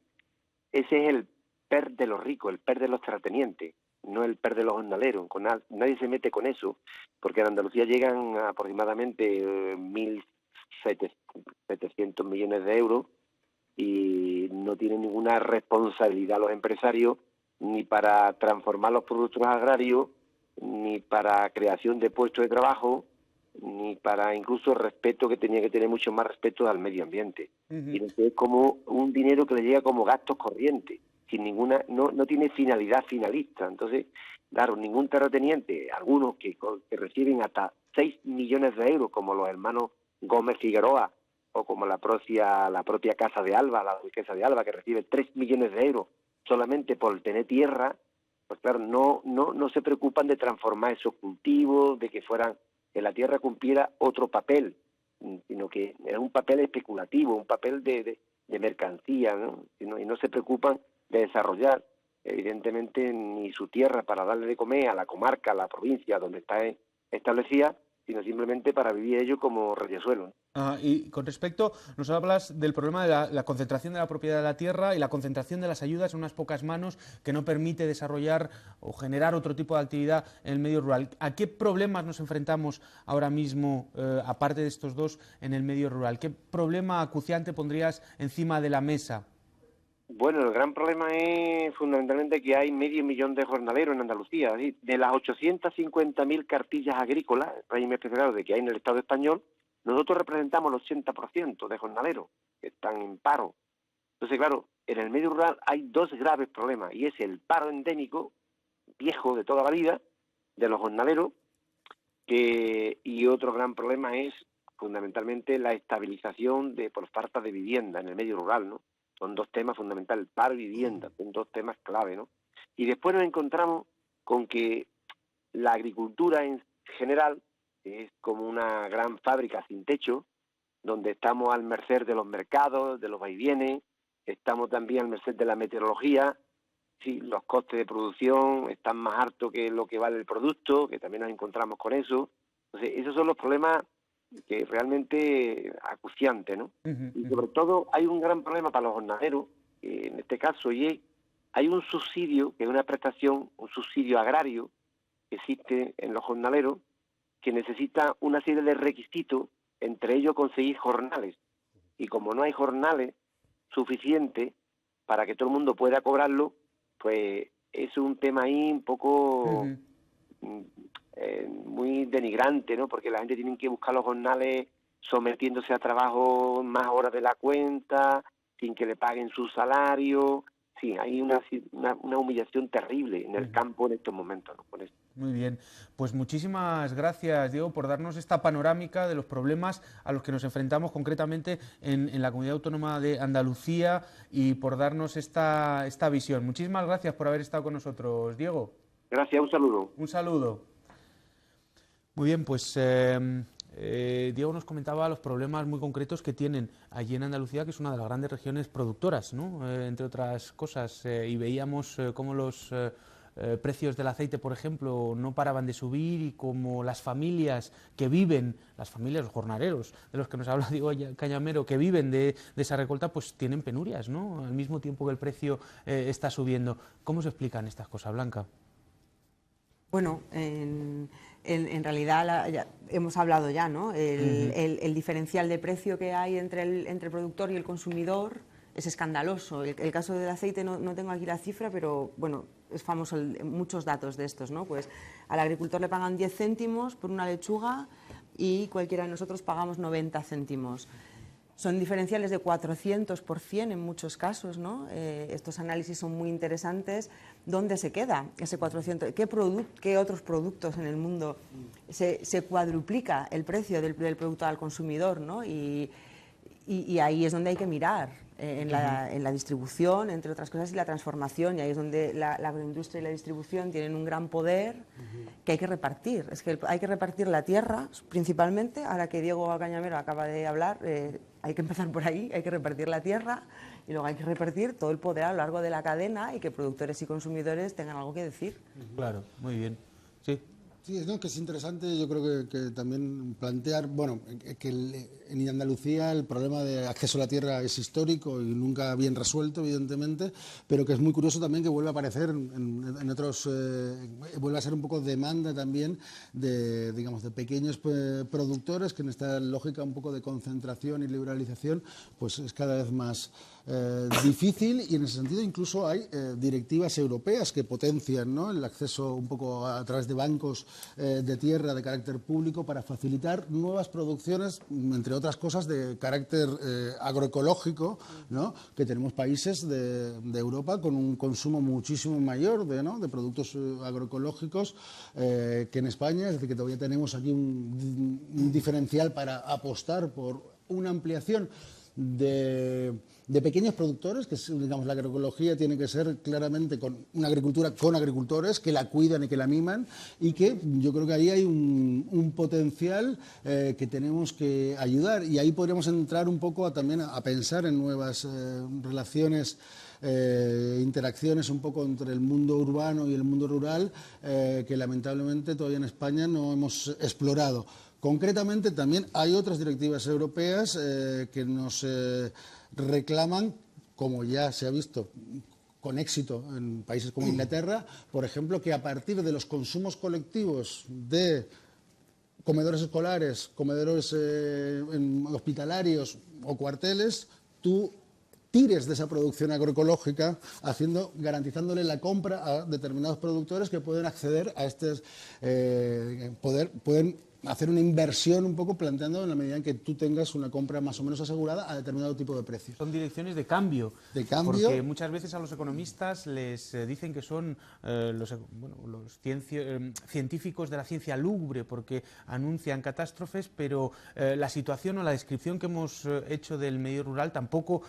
ese es el PER de los ricos, el PER de los terratenientes, no el PER de los jornaleros. Nadie se mete con eso, porque en Andalucía llegan aproximadamente 1.700 millones de euros y no tienen ninguna responsabilidad los empresarios ni para transformar los productos agrarios, ni para creación de puestos de trabajo, ni para incluso respeto, que tenía que tener mucho más respeto al medio ambiente. Y es como un dinero que le llega como gastos corrientes, sin ninguna, no tiene finalidad finalista. Entonces, claro, ningún terrateniente, algunos que reciben hasta 6 millones de euros, como los hermanos Gómez Figueroa, o como la propia Casa de Alba, la Duquesa de Alba, que recibe 3 millones de euros solamente por tener tierra, pues claro, no se preocupan de transformar esos cultivos, de que la tierra cumpliera otro papel, sino que es un papel especulativo, un papel de mercancía, ¿no? Y no se preocupan de desarrollar, evidentemente, ni su tierra para darle de comer a la comarca, a la provincia donde está establecida, sino simplemente para vivir ellos como reyesuelo. Y con respecto, nos hablas del problema de la concentración de la propiedad de la tierra y la concentración de las ayudas en unas pocas manos que no permite desarrollar o generar otro tipo de actividad en el medio rural. ¿A qué problemas nos enfrentamos ahora mismo, aparte de estos dos, en el medio rural? ¿Qué problema acuciante pondrías encima de la mesa? Bueno, el gran problema es fundamentalmente que hay 500.000 de jornaleros en Andalucía. ¿Sí? De las 850.000 cartillas agrícolas, régimen especial de que hay en el Estado español, nosotros representamos el 80% de jornaleros que están en paro. Entonces, claro, en el medio rural hay dos graves problemas, y es el paro endémico, viejo de toda la vida, de los jornaleros, y otro gran problema es fundamentalmente la estabilización por falta de vivienda en el medio rural, ¿no? Son dos temas fundamentales, paro y vivienda, son dos temas clave, ¿no? Y después nos encontramos con que la agricultura en general es como una gran fábrica sin techo, donde estamos al merced de los mercados, de los vaivienes, estamos también al merced de la meteorología. Sí, los costes de producción están más altos que lo que vale el producto, que también nos encontramos con eso. Entonces, esos son los problemas que realmente acuciantes, ¿no? Y sobre todo hay un gran problema para los jornaleros, en este caso, y hay un subsidio, que es una prestación, un subsidio agrario que existe en los jornaleros, que necesita una serie de requisitos, entre ellos conseguir jornales. Y como no hay jornales suficientes para que todo el mundo pueda cobrarlo, pues es un tema ahí un poco muy denigrante, ¿no? Porque la gente tiene que buscar los jornales sometiéndose a trabajo más horas de la cuenta, sin que le paguen su salario. Sí, hay una humillación terrible en el campo en estos momentos, ¿no? Por eso. Muy bien, pues muchísimas gracias, Diego, por darnos esta panorámica de los problemas a los que nos enfrentamos concretamente en la Comunidad Autónoma de Andalucía y por darnos esta visión. Muchísimas gracias por haber estado con nosotros, Diego. Gracias, un saludo. Un saludo. Muy bien, pues Diego nos comentaba los problemas muy concretos que tienen allí en Andalucía, que es una de las grandes regiones productoras, ¿no? Entre otras cosas, y veíamos cómo los precios del aceite, por ejemplo, no paraban de subir y como las familias que viven, las familias, los jornaleros, de los que nos habla Diego Cañamero, que viven de esa recolta, pues tienen penurias, ¿no? Al mismo tiempo que el precio está subiendo. ¿Cómo se explican estas cosas, Blanca? Bueno, en realidad hemos hablado ya, ¿no? El diferencial de precio que hay entre el productor y el consumidor es escandaloso. El caso del aceite, no tengo aquí la cifra, pero bueno, es famoso muchos datos de estos, ¿no? Pues al agricultor le pagan 10 céntimos por una lechuga y cualquiera de nosotros pagamos 90 céntimos. Son diferenciales de 400% en muchos casos, ¿no? Estos análisis son muy interesantes. ¿Dónde se queda ese 400? ¿Qué otros productos en el mundo se cuadruplica el precio del producto al consumidor, ¿no? Y ahí es donde hay que mirar, en la distribución, entre otras cosas, y la transformación. Y ahí es donde la agroindustria y la distribución tienen un gran poder que hay que repartir. Es que hay que repartir la tierra, principalmente, ahora que Diego Cañamero acaba de hablar, hay que empezar por ahí, hay que repartir la tierra y luego hay que repartir todo el poder a lo largo de la cadena y que productores y consumidores tengan algo que decir. Claro, muy bien. Sí. Sí, ¿no? Que es interesante, yo creo que también plantear, bueno, que en Andalucía el problema de acceso a la tierra es histórico y nunca bien resuelto, evidentemente, pero que es muy curioso también que vuelva a aparecer en otros, vuelve a ser un poco demanda también de, digamos, de pequeños productores, que en esta lógica un poco de concentración y liberalización, pues es cada vez más difícil, y en ese sentido incluso hay directivas europeas que potencian, ¿no?, el acceso un poco a través de bancos de tierra de carácter público para facilitar nuevas producciones, entre otras cosas de carácter agroecológico, ¿no?, que tenemos países de Europa con un consumo muchísimo mayor de productos agroecológicos que en España, es decir, que todavía tenemos aquí un diferencial para apostar por una ampliación de pequeños productores, que digamos la agroecología tiene que ser claramente con una agricultura con agricultores que la cuidan y que la miman, y que yo creo que ahí hay un potencial que tenemos que ayudar, y ahí podríamos entrar un poco también a pensar en nuevas relaciones, interacciones un poco entre el mundo urbano y el mundo rural, que lamentablemente todavía en España no hemos explorado. Concretamente, también hay otras directivas europeas que nos reclaman, como ya se ha visto con éxito en países como Inglaterra, por ejemplo, que a partir de los consumos colectivos de comedores escolares, comedores hospitalarios o cuarteles, tú tires de esa producción agroecológica, garantizándole la compra a determinados productores que pueden acceder a estos, pueden hacer una inversión un poco planteando en la medida en que tú tengas una compra más o menos asegurada a determinado tipo de precios. Son direcciones de cambio. De cambio. Porque muchas veces a los economistas les dicen que son los científicos de la ciencia lúgubre, porque anuncian catástrofes, pero la situación o la descripción que hemos hecho del medio rural tampoco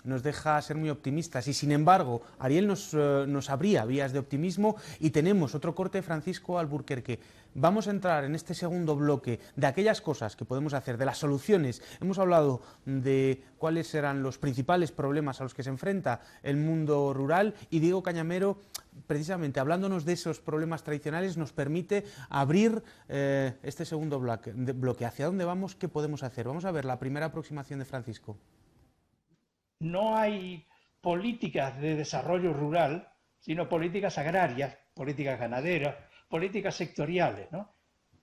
nos deja ser muy optimistas. Y sin embargo, Ariel nos abría vías de optimismo, y tenemos otro corte, Francisco Alburquerque. Vamos a entrar en este segundo bloque de aquellas cosas que podemos hacer, de las soluciones. Hemos hablado de cuáles serán los principales problemas a los que se enfrenta el mundo rural, y Diego Cañamero, precisamente hablándonos de esos problemas tradicionales, nos permite abrir este segundo bloque. ¿Hacia dónde vamos? ¿Qué podemos hacer? Vamos a ver la primera aproximación de Francisco. No hay políticas de desarrollo rural, sino políticas agrarias, políticas ganaderas, políticas sectoriales, ¿no?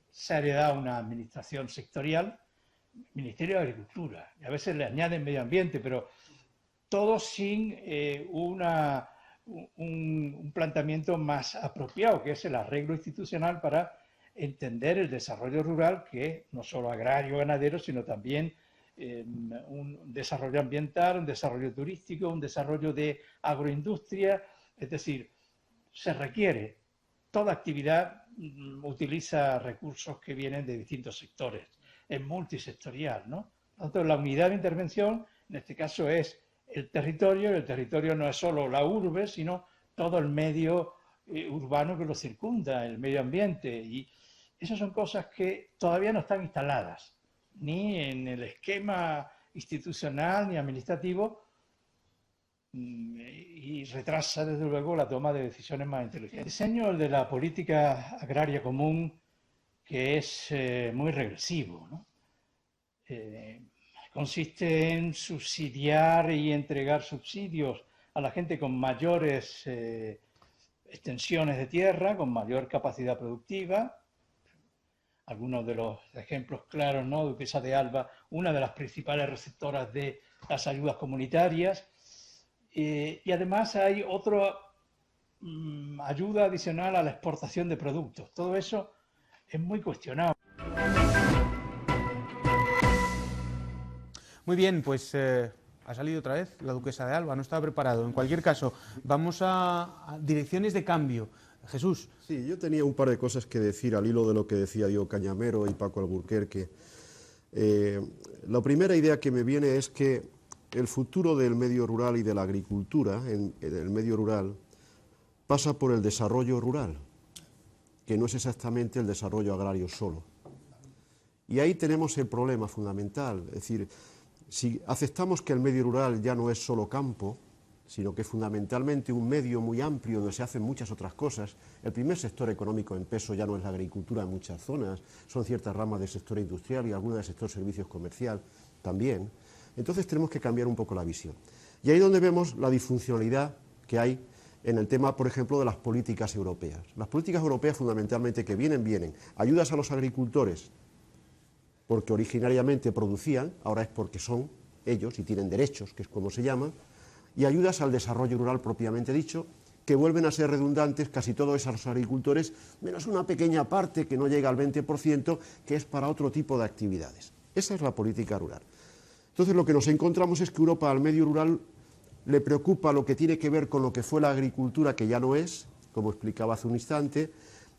Se ha heredado una administración sectorial, Ministerio de Agricultura, y a veces le añaden medio ambiente, pero todo sin un planteamiento más apropiado, que es el arreglo institucional para entender el desarrollo rural, que es no solo agrario, ganadero, sino también un desarrollo ambiental, un desarrollo turístico, un desarrollo de agroindustria. Es decir, se requiere, toda actividad utiliza recursos que vienen de distintos sectores, es multisectorial, ¿no? Entonces, la unidad de intervención, en este caso, es el territorio. El territorio no es solo la urbe, sino todo el medio urbano que lo circunda, el medio ambiente. Y esas son cosas que todavía no están instaladas, ni en el esquema institucional ni administrativo, y retrasa desde luego la toma de decisiones más inteligentes. El diseño de la política agraria común, que es muy regresivo, ¿no? Consiste en subsidiar y entregar subsidios a la gente con mayores extensiones de tierra, con mayor capacidad productiva. Algunos de los ejemplos claros, ¿no? Duquesa de Alba, una de las principales receptoras de las ayudas comunitarias. Y además hay otra ayuda adicional a la exportación de productos. Todo eso es muy cuestionado. Muy bien, pues ha salido otra vez la Duquesa de Alba, no estaba preparado. En cualquier caso, vamos a direcciones de cambio. Jesús. Sí, yo tenía un par de cosas que decir al hilo de lo que decía Diego Cañamero y Paco Alburquerque. La primera idea que me viene es que el futuro del medio rural y de la agricultura, en el medio rural, pasa por el desarrollo rural, que no es exactamente el desarrollo agrario solo. Y ahí tenemos el problema fundamental, es decir, si aceptamos que el medio rural ya no es solo campo, sino que es fundamentalmente un medio muy amplio donde se hacen muchas otras cosas. El primer sector económico en peso ya no es la agricultura en muchas zonas, son ciertas ramas del sector industrial y algunas del sector servicios comercial también. Entonces tenemos que cambiar un poco la visión. Y ahí es donde vemos la disfuncionalidad que hay en el tema, por ejemplo, de las políticas europeas. Las políticas europeas fundamentalmente que vienen, ayudas a los agricultores porque originariamente producían, ahora es porque son ellos y tienen derechos, que es como se llama, y ayudas al desarrollo rural propiamente dicho, que vuelven a ser redundantes casi todos esos agricultores, menos una pequeña parte que no llega al 20%, que es para otro tipo de actividades. Esa es la política rural. Entonces lo que nos encontramos es que Europa al medio rural le preocupa lo que tiene que ver con lo que fue la agricultura, que ya no es, como explicaba hace un instante,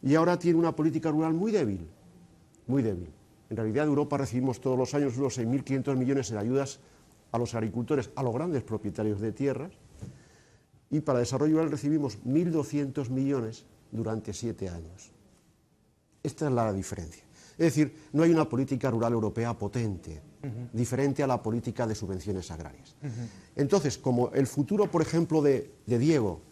y ahora tiene una política rural muy débil, muy débil. En realidad en Europa recibimos todos los años unos 6.500 millones en ayudas a los agricultores, a los grandes propietarios de tierras, y para desarrollo rural recibimos 1.200 millones durante 7 años. Esta es la diferencia. Es decir, no hay una política rural europea potente, diferente a la política de subvenciones agrarias. Entonces, como el futuro, por ejemplo, de Diego,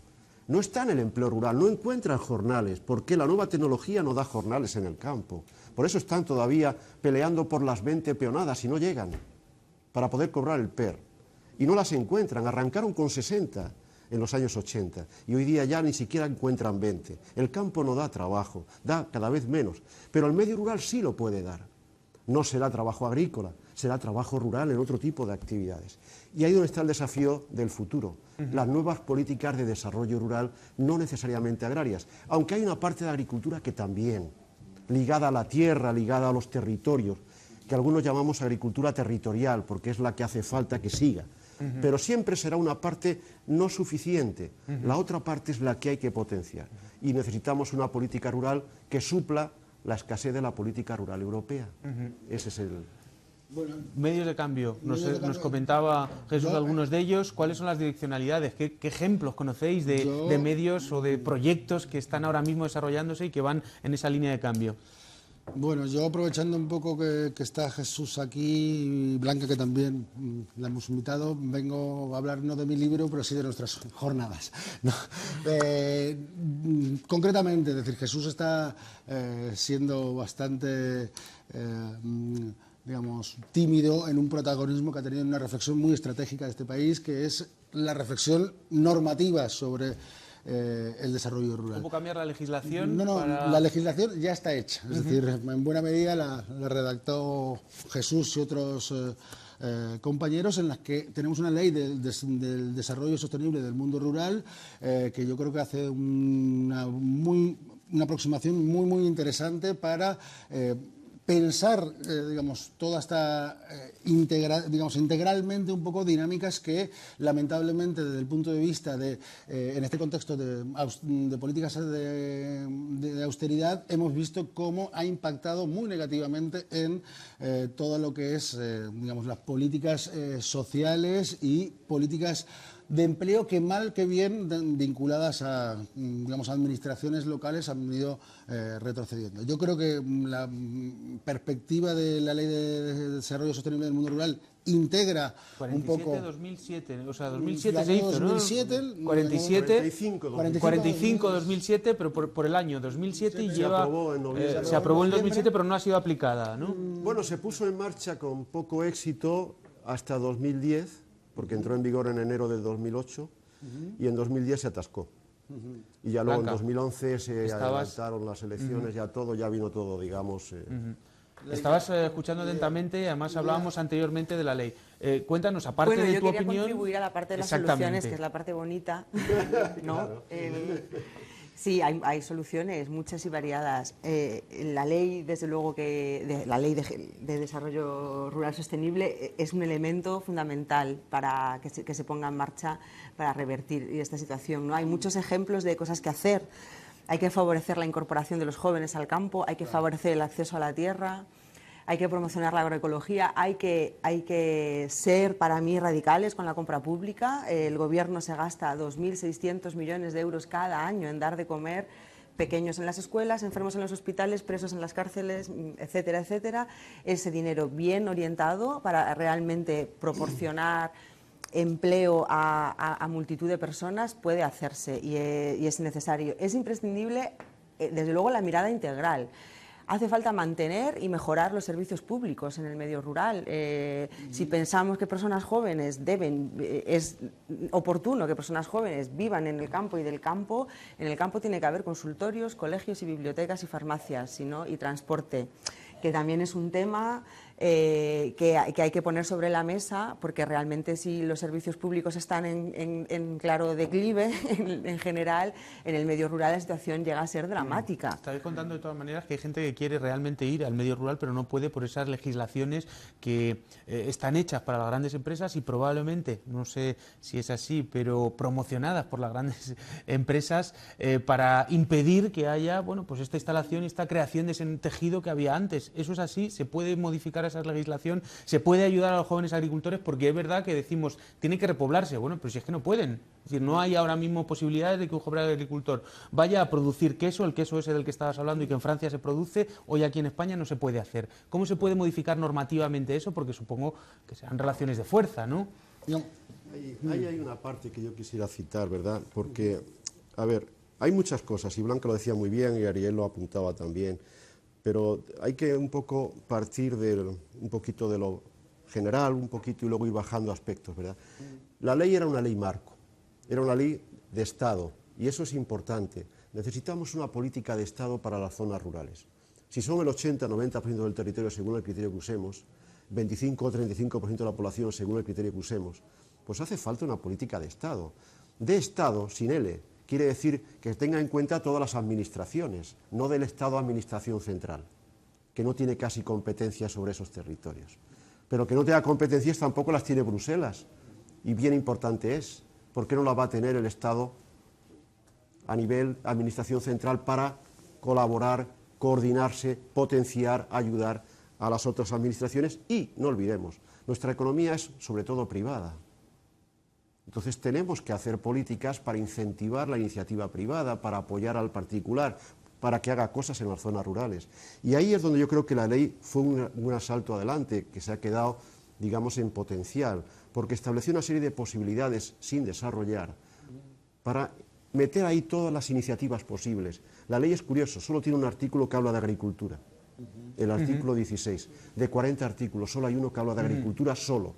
no está en el empleo rural, no encuentran jornales, porque la nueva tecnología no da jornales en el campo. Por eso están todavía peleando por las 20 peonadas y no llegan para poder cobrar el PER. Y no las encuentran, arrancaron con 60 en los años 80 y hoy día ya ni siquiera encuentran 20. El campo no da trabajo, da cada vez menos, pero el medio rural sí lo puede dar. No será trabajo agrícola, será trabajo rural en otro tipo de actividades. Y ahí donde está el desafío del futuro, las nuevas políticas de desarrollo rural, no necesariamente agrarias, aunque hay una parte de agricultura que también, ligada a la tierra, ligada a los territorios, que algunos llamamos agricultura territorial, porque es la que hace falta que siga. Pero siempre será una parte no suficiente. La otra parte es la que hay que potenciar. Y necesitamos una política rural que supla la escasez de la política rural europea. Ese es el... Bueno, medios de cambio. Nos comentaba Jesús algunos de ellos. ¿Cuáles son las direccionalidades? ¿Qué ejemplos conocéis de medios o de proyectos que están ahora mismo desarrollándose y que van en esa línea de cambio? Bueno, yo aprovechando un poco que está Jesús aquí y Blanca, que también la hemos invitado, vengo a hablar no de mi libro, pero sí de nuestras jornadas. No. Concretamente, es decir, Jesús está siendo bastante, digamos, tímido en un protagonismo que ha tenido una reflexión muy estratégica de este país, que es la reflexión normativa sobre el desarrollo rural. ¿Cómo cambiar la legislación? No, la legislación ya está hecha. Es decir, en buena medida la redactó Jesús y otros compañeros, en las que tenemos una ley del desarrollo sostenible del mundo rural que yo creo que hace una aproximación muy interesante para pensar, digamos, toda esta integralmente un poco dinámicas que lamentablemente desde el punto de vista de, en este contexto de políticas de austeridad, hemos visto cómo ha impactado muy negativamente en todo lo que es, digamos, las políticas sociales y políticas de empleo que mal que bien vinculadas a, digamos, administraciones locales han venido retrocediendo. Yo creo que la perspectiva de la Ley de Desarrollo Sostenible del Mundo Rural integra 47, un poco... 2007, o sea, 2007 se hizo, 2007, ¿no? 47, 45, 2007, pero por el año 2007 y lleva... Se aprobó en 2007, pero no ha sido aplicada, ¿no? Bueno, se puso en marcha con poco éxito hasta 2010, porque entró en vigor en enero de 2008, y en 2010 se atascó. Y ya luego en 2011 se adelantaron las elecciones, ya vino todo, digamos... Estabas escuchando atentamente, además hablábamos anteriormente de la ley. Cuéntanos, aparte de tu opinión... Bueno, yo quería contribuir a la parte de las soluciones, que es la parte bonita, ¿no? Claro. Sí, hay soluciones, muchas y variadas. La ley, desde luego, la Ley de Desarrollo Rural Sostenible es un elemento fundamental para que se ponga en marcha para revertir esta situación, ¿no? Hay muchos ejemplos de cosas que hacer. Hay que favorecer la incorporación de los jóvenes al campo, hay que favorecer el acceso a la tierra, hay que promocionar la agroecología, hay que ser, para mí, radicales con la compra pública. El Gobierno se gasta 2.600 millones de euros cada año en dar de comer pequeños en las escuelas, enfermos en los hospitales, presos en las cárceles, etcétera, etcétera. Ese dinero bien orientado para realmente proporcionar empleo a multitud de personas puede hacerse y es necesario. Es imprescindible, desde luego, la mirada integral. Hace falta mantener y mejorar los servicios públicos en el medio rural. Si pensamos que personas jóvenes es oportuno que personas jóvenes vivan en el campo y del campo, en el campo tiene que haber consultorios, colegios y bibliotecas y farmacias, y transporte, que también es un tema que hay que poner sobre la mesa, porque realmente si los servicios públicos están en claro declive, en general, en el medio rural la situación llega a ser dramática. Estáis contando de todas maneras que hay gente que quiere realmente ir al medio rural, pero no puede por esas legislaciones que están hechas para las grandes empresas y probablemente, no sé si es así, pero promocionadas por las grandes empresas para impedir que haya, bueno, pues esta instalación y esta creación de ese tejido que había antes. ¿Eso es así? ¿Se puede modificar esa legislación? ¿Se puede ayudar a los jóvenes agricultores? Porque es verdad que decimos, tiene que repoblarse. Bueno, pero si es que no pueden. Es decir, no hay ahora mismo posibilidades de que un joven agricultor vaya a producir queso, el queso ese del que estabas hablando y que en Francia se produce, hoy aquí en España no se puede hacer. ¿Cómo se puede modificar normativamente eso? Porque supongo que serán relaciones de fuerza, ¿no? Ahí hay una parte que yo quisiera citar, ¿verdad? Porque, a ver, hay muchas cosas, y Blanca lo decía muy bien y Ariel lo apuntaba también, pero hay que un poco partir un poquito de lo general, un poquito, y luego ir bajando aspectos, ¿verdad? La ley era una ley marco, era una ley de Estado, y eso es importante. Necesitamos una política de Estado para las zonas rurales. Si son el 80-90% del territorio según el criterio que usemos, 25 o 35% de la población según el criterio que usemos, pues hace falta una política de Estado. De Estado, sin L, quiere decir que tenga en cuenta todas las administraciones, no del Estado Administración Central, que no tiene casi competencias sobre esos territorios. Pero que no tenga competencias tampoco las tiene Bruselas, y bien importante es, ¿por qué no la va a tener el Estado a nivel Administración Central para colaborar, coordinarse, potenciar, ayudar a las otras administraciones? Y, no olvidemos, nuestra economía es sobre todo privada. Entonces tenemos que hacer políticas para incentivar la iniciativa privada, para apoyar al particular, para que haga cosas en las zonas rurales. Y ahí es donde yo creo que la ley fue un asalto adelante, que se ha quedado, digamos, en potencial, porque estableció una serie de posibilidades sin desarrollar para meter ahí todas las iniciativas posibles. La ley es curioso, solo tiene un artículo que habla de agricultura, el artículo 16. De 40 artículos, solo hay uno que habla de agricultura solo,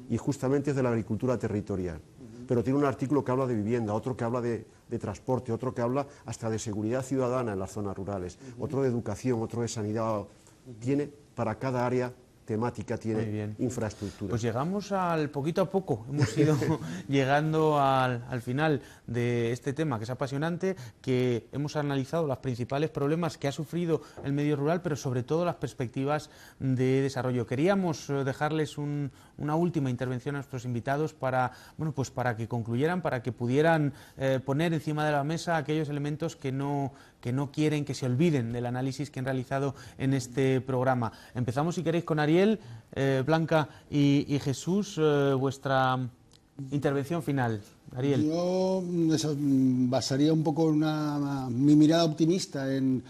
y justamente es de la agricultura territorial. Pero tiene un artículo que habla de vivienda, otro que habla de transporte, otro que habla hasta de seguridad ciudadana en las zonas rurales, otro de educación, otro de sanidad. Tiene, para cada área temática, tiene infraestructura. Pues llegamos al poquito a poco, hemos ido llegando al final de este tema que es apasionante, que hemos analizado los principales problemas que ha sufrido el medio rural, pero sobre todo las perspectivas de desarrollo. Queríamos dejarles una última intervención a nuestros invitados para, bueno, pues para que concluyeran, para que pudieran poner encima de la mesa aquellos elementos que no quieren que se olviden del análisis que han realizado en este programa. Empezamos, si queréis, con Ariel, Blanca y Jesús, vuestra intervención final. Ariel. Yo basaría un poco mi mirada optimista en,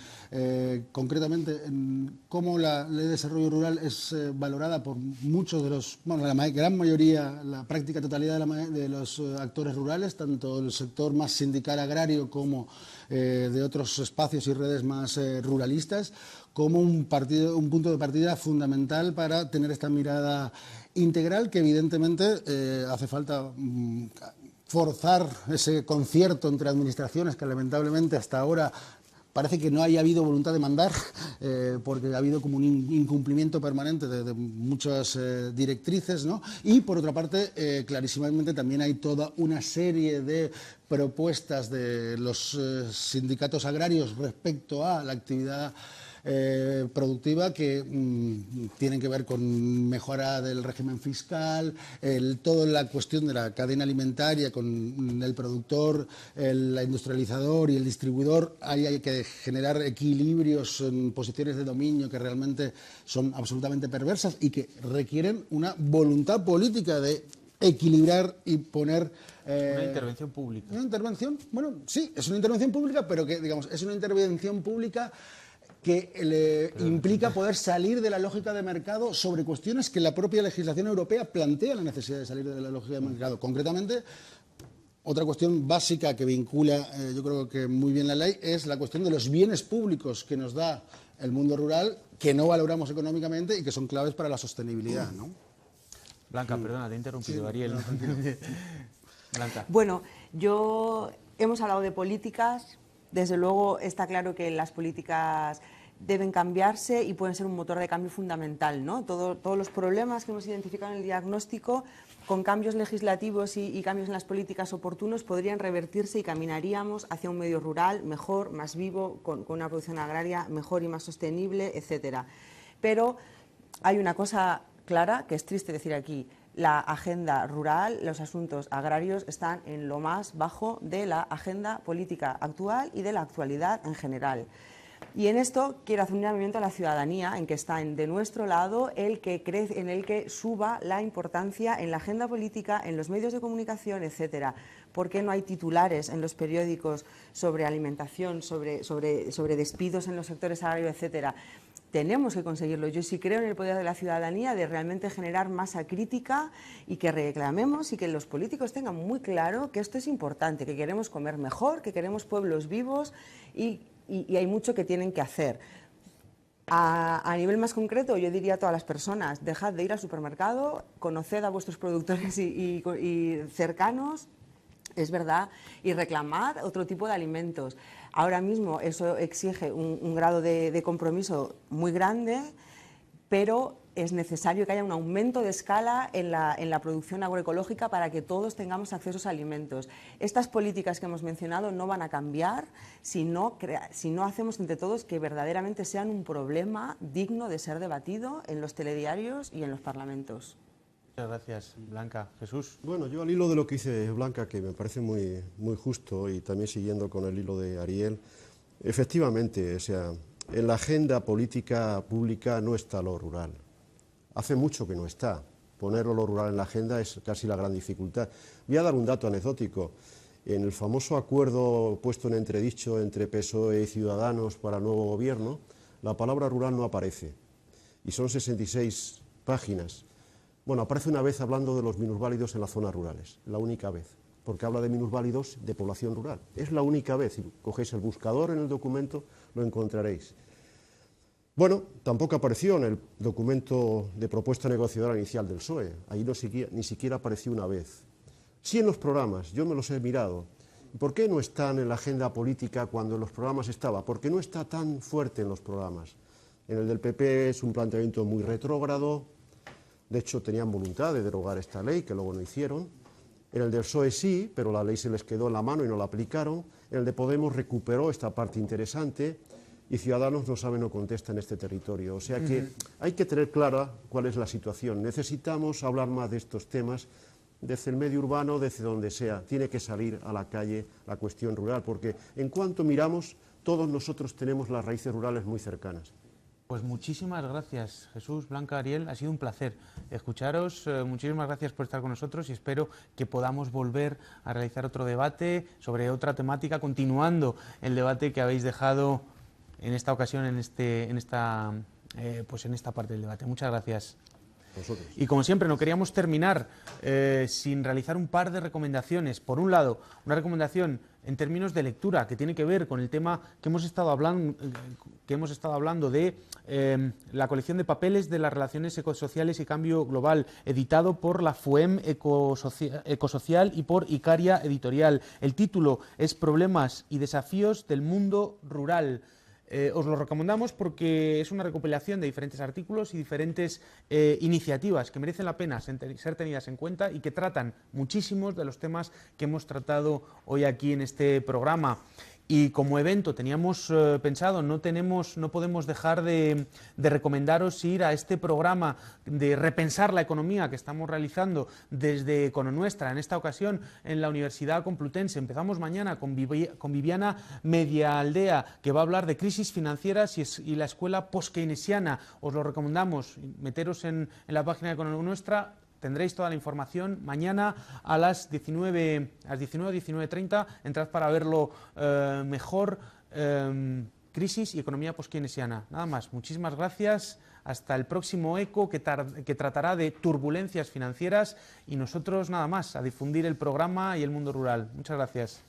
concretamente, en cómo la Ley de Desarrollo Rural es valorada por muchos de los, bueno, la gran mayoría, la práctica totalidad de los actores rurales, tanto del sector más sindical agrario como de otros espacios y redes más ruralistas, como un punto de partida fundamental para tener esta mirada integral que evidentemente hace falta forzar ese concierto entre administraciones que lamentablemente hasta ahora parece que no haya habido voluntad de mandar, porque ha habido como un incumplimiento permanente de muchas directrices, ¿no? Y por otra parte, clarísimamente también hay toda una serie de propuestas de los sindicatos agrarios respecto a la actividad productiva que tienen que ver con mejora del régimen fiscal, toda la cuestión de la cadena alimentaria con el productor, el industrializador y el distribuidor. Hay que generar equilibrios en posiciones de dominio que realmente son absolutamente perversas y que requieren una voluntad política de equilibrar y poner... una intervención pública. Una intervención, bueno, sí, es una intervención pública, pero que, digamos, es una intervención pública que le implica poder salir de la lógica de mercado sobre cuestiones que la propia legislación europea plantea la necesidad de salir de la lógica de mercado. Concretamente, otra cuestión básica que vincula, yo creo que muy bien la ley, es la cuestión de los bienes públicos que nos da el mundo rural, que no valoramos económicamente y que son claves para la sostenibilidad, ¿no? Blanca, perdona, te he interrumpido, Sí, Ariel. no, Blanca. Bueno, hemos hablado de políticas. Desde luego está claro que las políticas deben cambiarse y pueden ser un motor de cambio fundamental, ¿no? Todos los problemas que hemos identificado en el diagnóstico, con cambios legislativos y cambios en las políticas oportunos, podrían revertirse y caminaríamos hacia un medio rural mejor, más vivo, con una producción agraria mejor y más sostenible, etcétera. Pero hay una cosa clara, que es triste decir aquí: la agenda rural, los asuntos agrarios están en lo más bajo de la agenda política actual y de la actualidad en general. Y en esto quiero hacer un llamamiento a la ciudadanía, en que está de nuestro lado en el que suba la importancia en la agenda política, en los medios de comunicación, etcétera. ¿Por qué no hay titulares en los periódicos sobre alimentación, sobre despidos en los sectores agrarios, etcétera? Tenemos que conseguirlo. Yo sí creo en el poder de la ciudadanía de realmente generar masa crítica y que reclamemos y que los políticos tengan muy claro que esto es importante, que queremos comer mejor, que queremos pueblos vivos y hay mucho que tienen que hacer. A nivel más concreto, yo diría a todas las personas: dejad de ir al supermercado, conoced a vuestros productores y cercanos, es verdad, y reclamad otro tipo de alimentos. Ahora mismo eso exige un grado de compromiso muy grande, pero es necesario que haya un aumento de escala en la producción agroecológica para que todos tengamos acceso a alimentos. Estas políticas que hemos mencionado no van a cambiar si no hacemos entre todos que verdaderamente sean un problema digno de ser debatido en los telediarios y en los parlamentos. Muchas gracias, Blanca. Jesús. Bueno, yo al hilo de lo que dice Blanca, que me parece muy, muy justo, y también siguiendo con el hilo de Ariel, efectivamente, o sea, en la agenda política pública no está lo rural. Hace mucho que no está. Ponerlo lo rural en la agenda es casi la gran dificultad. Voy a dar un dato anecdótico. En el famoso acuerdo puesto en entredicho entre PSOE y Ciudadanos para el nuevo gobierno, la palabra rural no aparece. Y son 66 páginas. Bueno, aparece una vez hablando de los minusválidos en las zonas rurales, la única vez, porque habla de minusválidos de población rural. Es la única vez. Si cogéis el buscador en el documento, lo encontraréis. Bueno, tampoco apareció en el documento de propuesta negociadora inicial del PSOE. Ahí ni siquiera apareció una vez. Sí en los programas, yo me los he mirado. ¿Y por qué no están en la agenda política cuando en los programas estaba? Porque no está tan fuerte en los programas. En el del PP es un planteamiento muy retrógrado. De hecho, tenían voluntad de derogar esta ley, que luego no hicieron. En el del PSOE sí, pero la ley se les quedó en la mano y no la aplicaron. En el de Podemos recuperó esta parte interesante y Ciudadanos no sabe, no contesta en este territorio. O sea que hay que tener clara cuál es la situación. Necesitamos hablar más de estos temas desde el medio urbano, desde donde sea. Tiene que salir a la calle la cuestión rural, porque en cuanto miramos, todos nosotros tenemos las raíces rurales muy cercanas. Pues muchísimas gracias, Jesús, Blanca, Ariel. Ha sido un placer escucharos. Muchísimas gracias por estar con nosotros y espero que podamos volver a realizar otro debate sobre otra temática, continuando el debate que habéis dejado en esta ocasión, en esta parte del debate. Muchas gracias. Nosotros. Y como siempre, no queríamos terminar sin realizar un par de recomendaciones. Por un lado, una recomendación en términos de lectura que tiene que ver con el tema que hemos estado hablando de la colección de papeles de las relaciones ecosociales y cambio global, editado por la FUEM Ecosocial y por Icaria Editorial. El título es Problemas y desafíos del mundo rural. Os lo recomendamos porque es una recopilación de diferentes artículos y diferentes iniciativas que merecen la pena ser tenidas en cuenta y que tratan muchísimos de los temas que hemos tratado hoy aquí en este programa. Y como evento teníamos pensado, no podemos dejar de recomendaros ir a este programa de repensar la economía que estamos realizando desde Econonuestra, en esta ocasión en la Universidad Complutense. Empezamos mañana con Viviana Medialdea, que va a hablar de crisis financieras y la escuela post-keynesiana. Os lo recomendamos, meteros en la página de Econonuestra. Tendréis toda la información mañana a las 19:30. Entrad para verlo mejor. Crisis y economía post-keynesiana. Nada más. Muchísimas gracias. Hasta el próximo ECO que tratará de turbulencias financieras. Y nosotros nada más, a difundir el programa y el mundo rural. Muchas gracias.